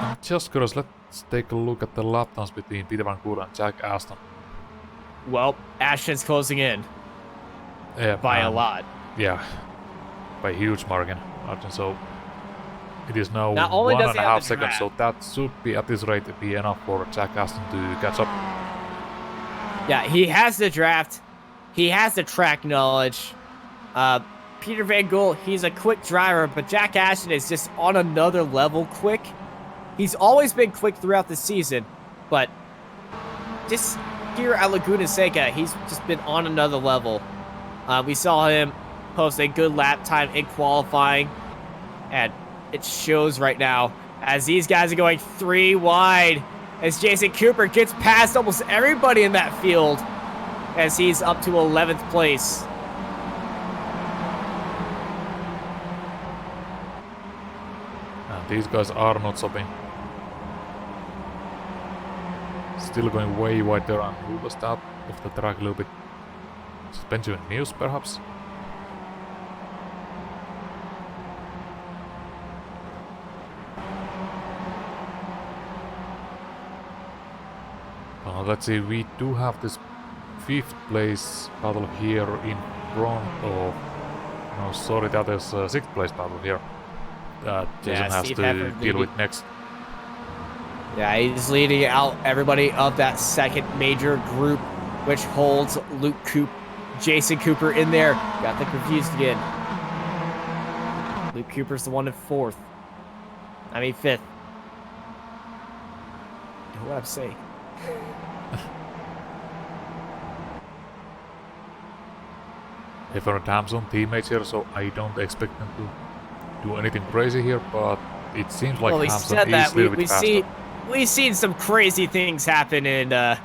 I'm just curious, let's take a look at the lap times between Peter Van Coor and Jack Ashton. Well, Ashton's closing in Yeah, by a lot. Yeah, by a huge margin. So it is now Not only does he have 1.5 the seconds, draft. so that should be at this rate be enough for Jack Ashton to catch up. Yeah, he has the draft. He has the track knowledge. Peter Van Gool, he's a quick driver, but Jack Ashton is just on another level quick. He's always been quick throughout the season, but just here at Laguna Seca, he's just been on another level. We saw him post a good lap time in qualifying, and it shows right now as these guys are going 3 wide as Jason Cooper gets past almost everybody in that field as he's up to 11th place. And these guys are not stopping. Still going way wide there, and who was that off the track a little bit? Benjamin Muse, perhaps? Let's see, we do have this 5th place battle here in front of... No, sorry, that is 6th place battle here. That Jason has Steve to Hefford deal with leading. next. Yeah, he's leading out everybody of that second major group, which holds Jason Cooper in there. Got them confused again. Luke Cooper's the one in 4th. I mean 5th. You know what I'm saying? Hefford and Hampson teammates here, so I don't expect them to do anything crazy here, but it seems like Well, he Hampson said is that a little bit faster. we've seen some crazy things happen in the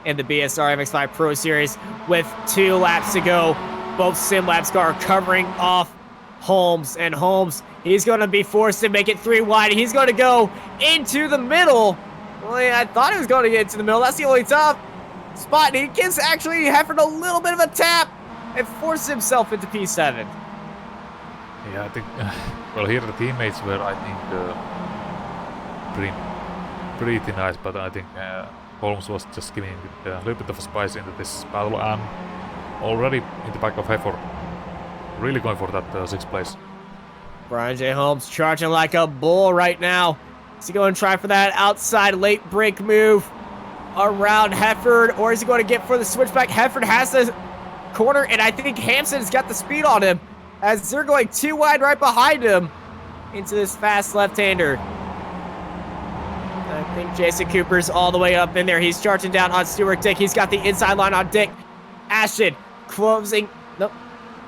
BSR MX5 Pro Series with 2 laps to go. Both SimLabs car covering off Holmes, and Holmes, he's going to be forced to make it 3 wide. He's going to go into the middle. Well, yeah, I thought he was going to get into the middle. That's the only tough spot. And he gives actually Hefford a little bit of a tap and forces himself into P7. Yeah, I think... well, here the teammates were, I think, pretty nice, but I think Holmes was just giving a little bit of a spice into this battle, and already in the back of Hefford, really going for that 6th place. Brian J. Holmes charging like a bull right now. Is he going to try for that outside late break move around Hefford, or is he going to get for the switchback? Hefford has the corner, and I think Hampson's got the speed on him as they're going 2 wide right behind him into this fast left-hander. I think Jason Cooper's all the way up in there. He's charging down on Stuart Dick. He's got the inside line on Dick. Ashton closing. Nope.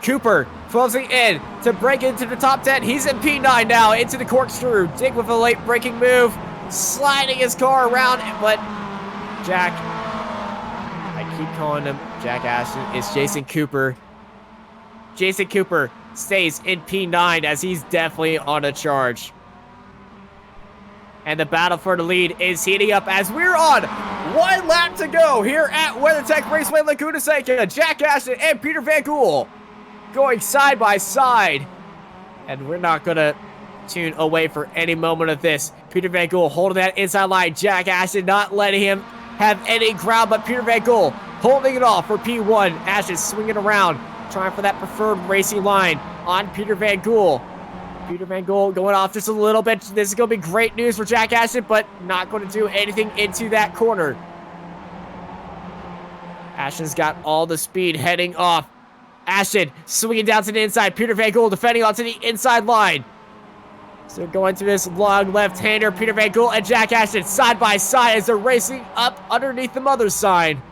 Cooper closing in to break into the top 10. He's in P9 now, into the corkscrew. Dick with a late braking move, sliding his car around, but Jack, I keep calling him Jack Ashton, it's Jason Cooper. Jason Cooper stays in P9 as he's definitely on a charge. And the battle for the lead is heating up as we're on 1 lap to go here at WeatherTech Raceway Laguna Seca. Jack Ashton and Peter Van Gool going side by side. And we're not going to tune away for any moment of this. Peter Van Gool holding that inside line. Jack Ashton not letting him have any ground, but Peter Van Gool holding it off for P1. Ashton swinging around, trying for that preferred racing line on Peter Van Gool. Peter Van Gool going off just a little bit. This is going to be great news for Jack Ashton, but not going to do anything into that corner. Ashton's got all the speed heading off. Ashton swinging down to the inside. Peter Van Gool defending onto the inside line. So going to this long left-hander. Peter Van Gool and Jack Ashton side by side as they're racing up underneath the mother's sign.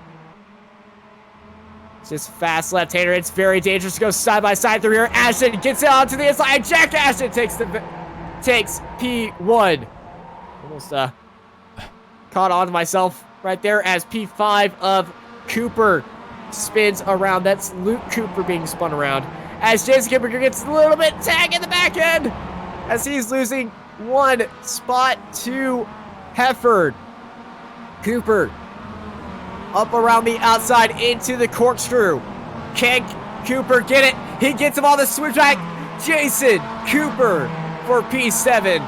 Just fast left-hander. It's very dangerous to go side by side through here. Ashton gets it onto the inside. And Jack Ashton takes P1. Almost caught on to myself right there as P5 of Cooper spins around. That's Luke Cooper being spun around. As Jason Cooper gets a little bit tag in the back end as he's losing 1 spot to Hefford. Cooper up around the outside into the corkscrew. Can Cooper get it? He gets him on the switchback. Jason Cooper for P7.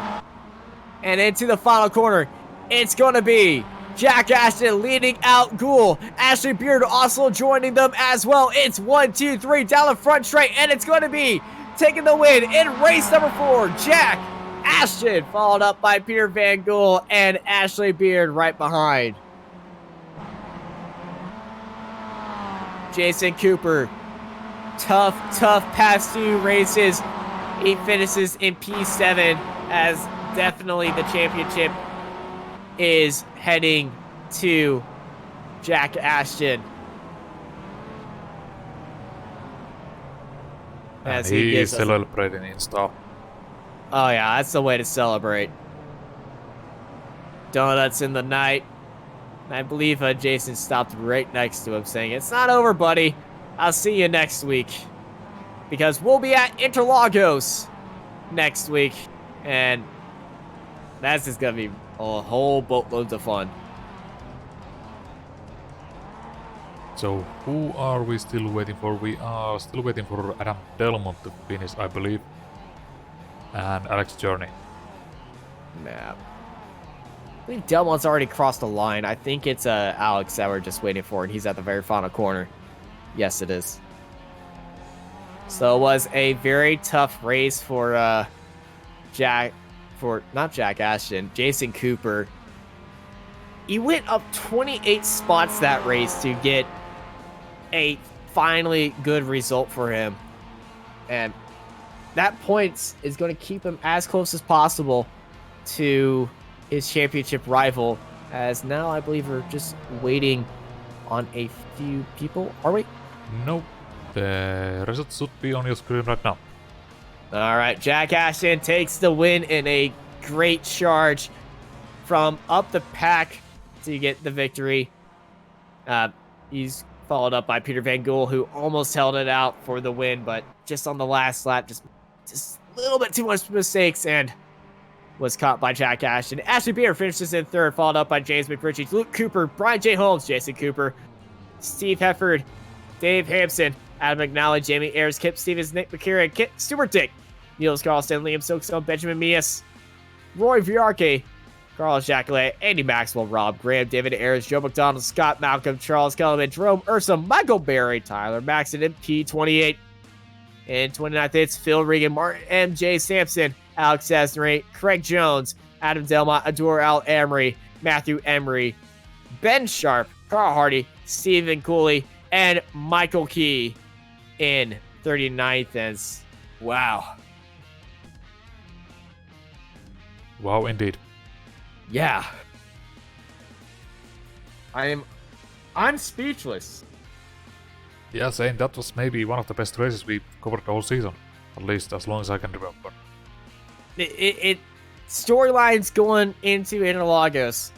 And into the final corner, it's going to be Jack Ashton leading out Gould. Ashley Beard also joining them as well. It's 1, 2, 3 down the front straight, and it's going to be taking the win in race number 4. Jack Ashton, followed up by Peter Van Gool and Ashley Beard right behind. Jason Cooper, tough past 2 races. He finishes in P7 as definitely the championship is heading to Jack Ashton. As he is celebrating in style. Oh yeah, that's the way to celebrate. Donuts in the night. I believe Jason stopped right next to him saying, "It's not over, buddy. I'll see you next week." Because we'll be at Interlagos next week. And that's just going to be a whole boatloads of fun. So who are we still waiting for? We are still waiting for Adam Delmont to finish, I believe. And Alex Journey. Nah. I believe Delmont's already crossed the line. I think it's Alex that we're just waiting for, and he's at the very final corner. Yes, it is. So it was a very tough race for not Jack Ashton, Jason Cooper. He went up 28 spots that race to get a finally good result for him. And that points is going to keep him as close as possible to his championship rival, as now I believe we're just waiting on a few people. Are we? Nope. The results should be on your screen right now. All right, Jack Ashton takes the win in a great charge from up the pack to get the victory. He's followed up by Peter Van Gool, who almost held it out for the win, but just on the last lap, just a little bit too much mistakes, and was caught by Jack Ashton. Ashley Beer finishes in 3rd, followed up by James McRitchie, Luke Cooper, Brian J. Holmes, Jason Cooper, Steve Hefford, Dave Hampson, Adam McNally, Jamie Ayers, Kip Stevens, Nick McCarran, Kit Stuart Dick, Niels Carlson, Liam Silkstone, Benjamin Mias, Roy Viarke, Carlos Jacqueline, Andy Maxwell, Rob Graham, David Ayers, Joe McDonald, Scott Malcolm, Charles Kellerman, Jerome Ursa, Michael Berry, Tyler Maxon, and P28. In 29th, it's Phil Regan, Martin M.J. Sampson, Alex Asnery, Craig Jones, Adam Delmont, Adore Al Emery, Matthew Emery, Ben Sharp, Carl Hardy, Stephen Cooley, and Michael Key in 39th. And wow. Wow, indeed. Yeah. I'm speechless. Yeah, saying that was maybe one of the best races we covered the whole season. At least as long as I can remember. It storylines going into Interlagos.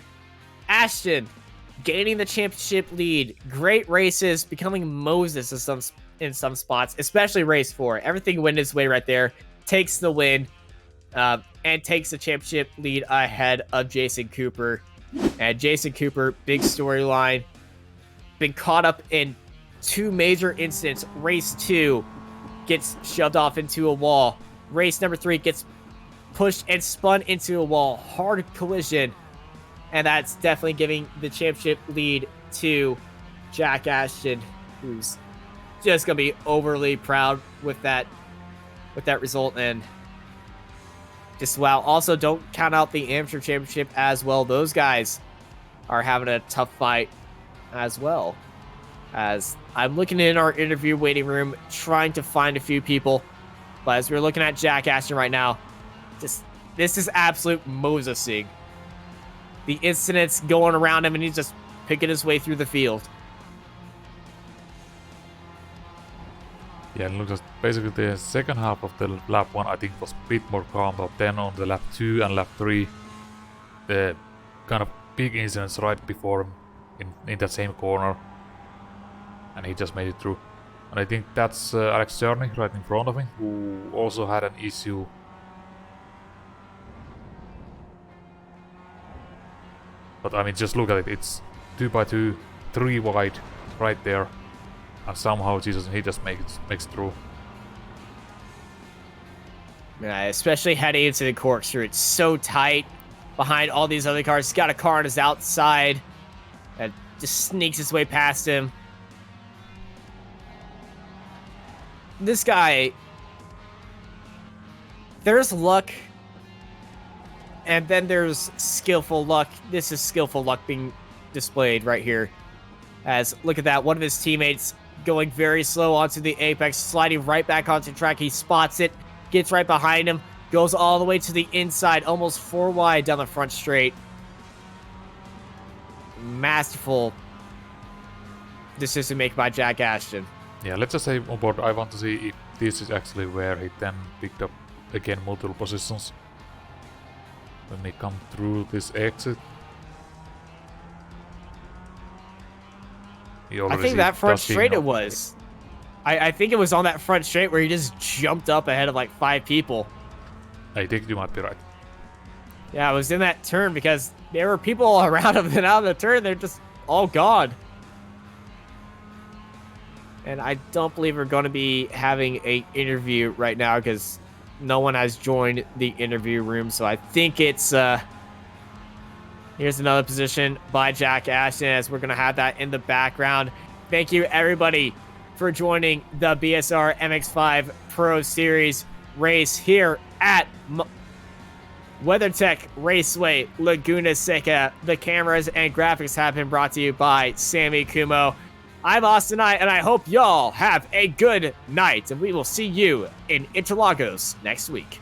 Ashton gaining the championship lead. Great races, becoming Moses in some spots, especially race 4. Everything went his way right there. Takes the win, and takes the championship lead ahead of Jason Cooper. And Jason Cooper, big storyline, been caught up in 2 major incidents. Race 2 gets shoved off into a wall. Race number 3 gets pushed and spun into a wall. Hard collision. And that's definitely giving the championship lead to Jack Ashton, who's just going to be overly proud with that result. And just wow. Also, don't count out the amateur championship as well. Those guys are having a tough fight as well. As I'm looking in our interview waiting room, trying to find a few people. But as we're looking at Jack Ashton right now, this is absolute Mosesing. The incidents going around him, and he's just picking his way through the field. Yeah, and look, basically the second half of the lap 1 I think was a bit more calm, but then on the lap 2 and lap 3, the kind of big incidents right before him in that same corner, and he just made it through. And I think that's Alex Journey right in front of me, who also had an issue. But I mean, just look at it, it's 2x2, 3 wide right there. And somehow he just makes it through. Yeah, especially heading into the corkscrew. It's so tight behind all these other cars. He's got a car on his outside that just sneaks his way past him. This guy, there's luck, and then there's skillful luck. This is skillful luck being displayed right here. As, look at that, one of his teammates going very slow onto the apex, sliding right back onto the track. He spots it, gets right behind him, goes all the way to the inside, almost 4 wide down the front straight. Masterful decision making by Jack Ashton. Yeah, let's just say on board, I want to see if this is actually where he then picked up again multiple positions when we come through this exit. I think that front straight it was. I think it was on that front straight where he just jumped up ahead of like 5 people. I think you might be right. Yeah, I was in that turn because there were people around him, and out of the turn, they're just all gone. And I don't believe we're going to be having an interview right now because no one has joined the interview room. So I think it's... Here's another position by Jack Ashton as we're going to have that in the background. Thank you, everybody, for joining the BSR MX5 Pro Series race here at WeatherTech Raceway, Laguna Seca. The cameras and graphics have been brought to you by Sammy Kumo. I'm Austin Knight, and I hope y'all have a good night, and we will see you in Interlagos next week.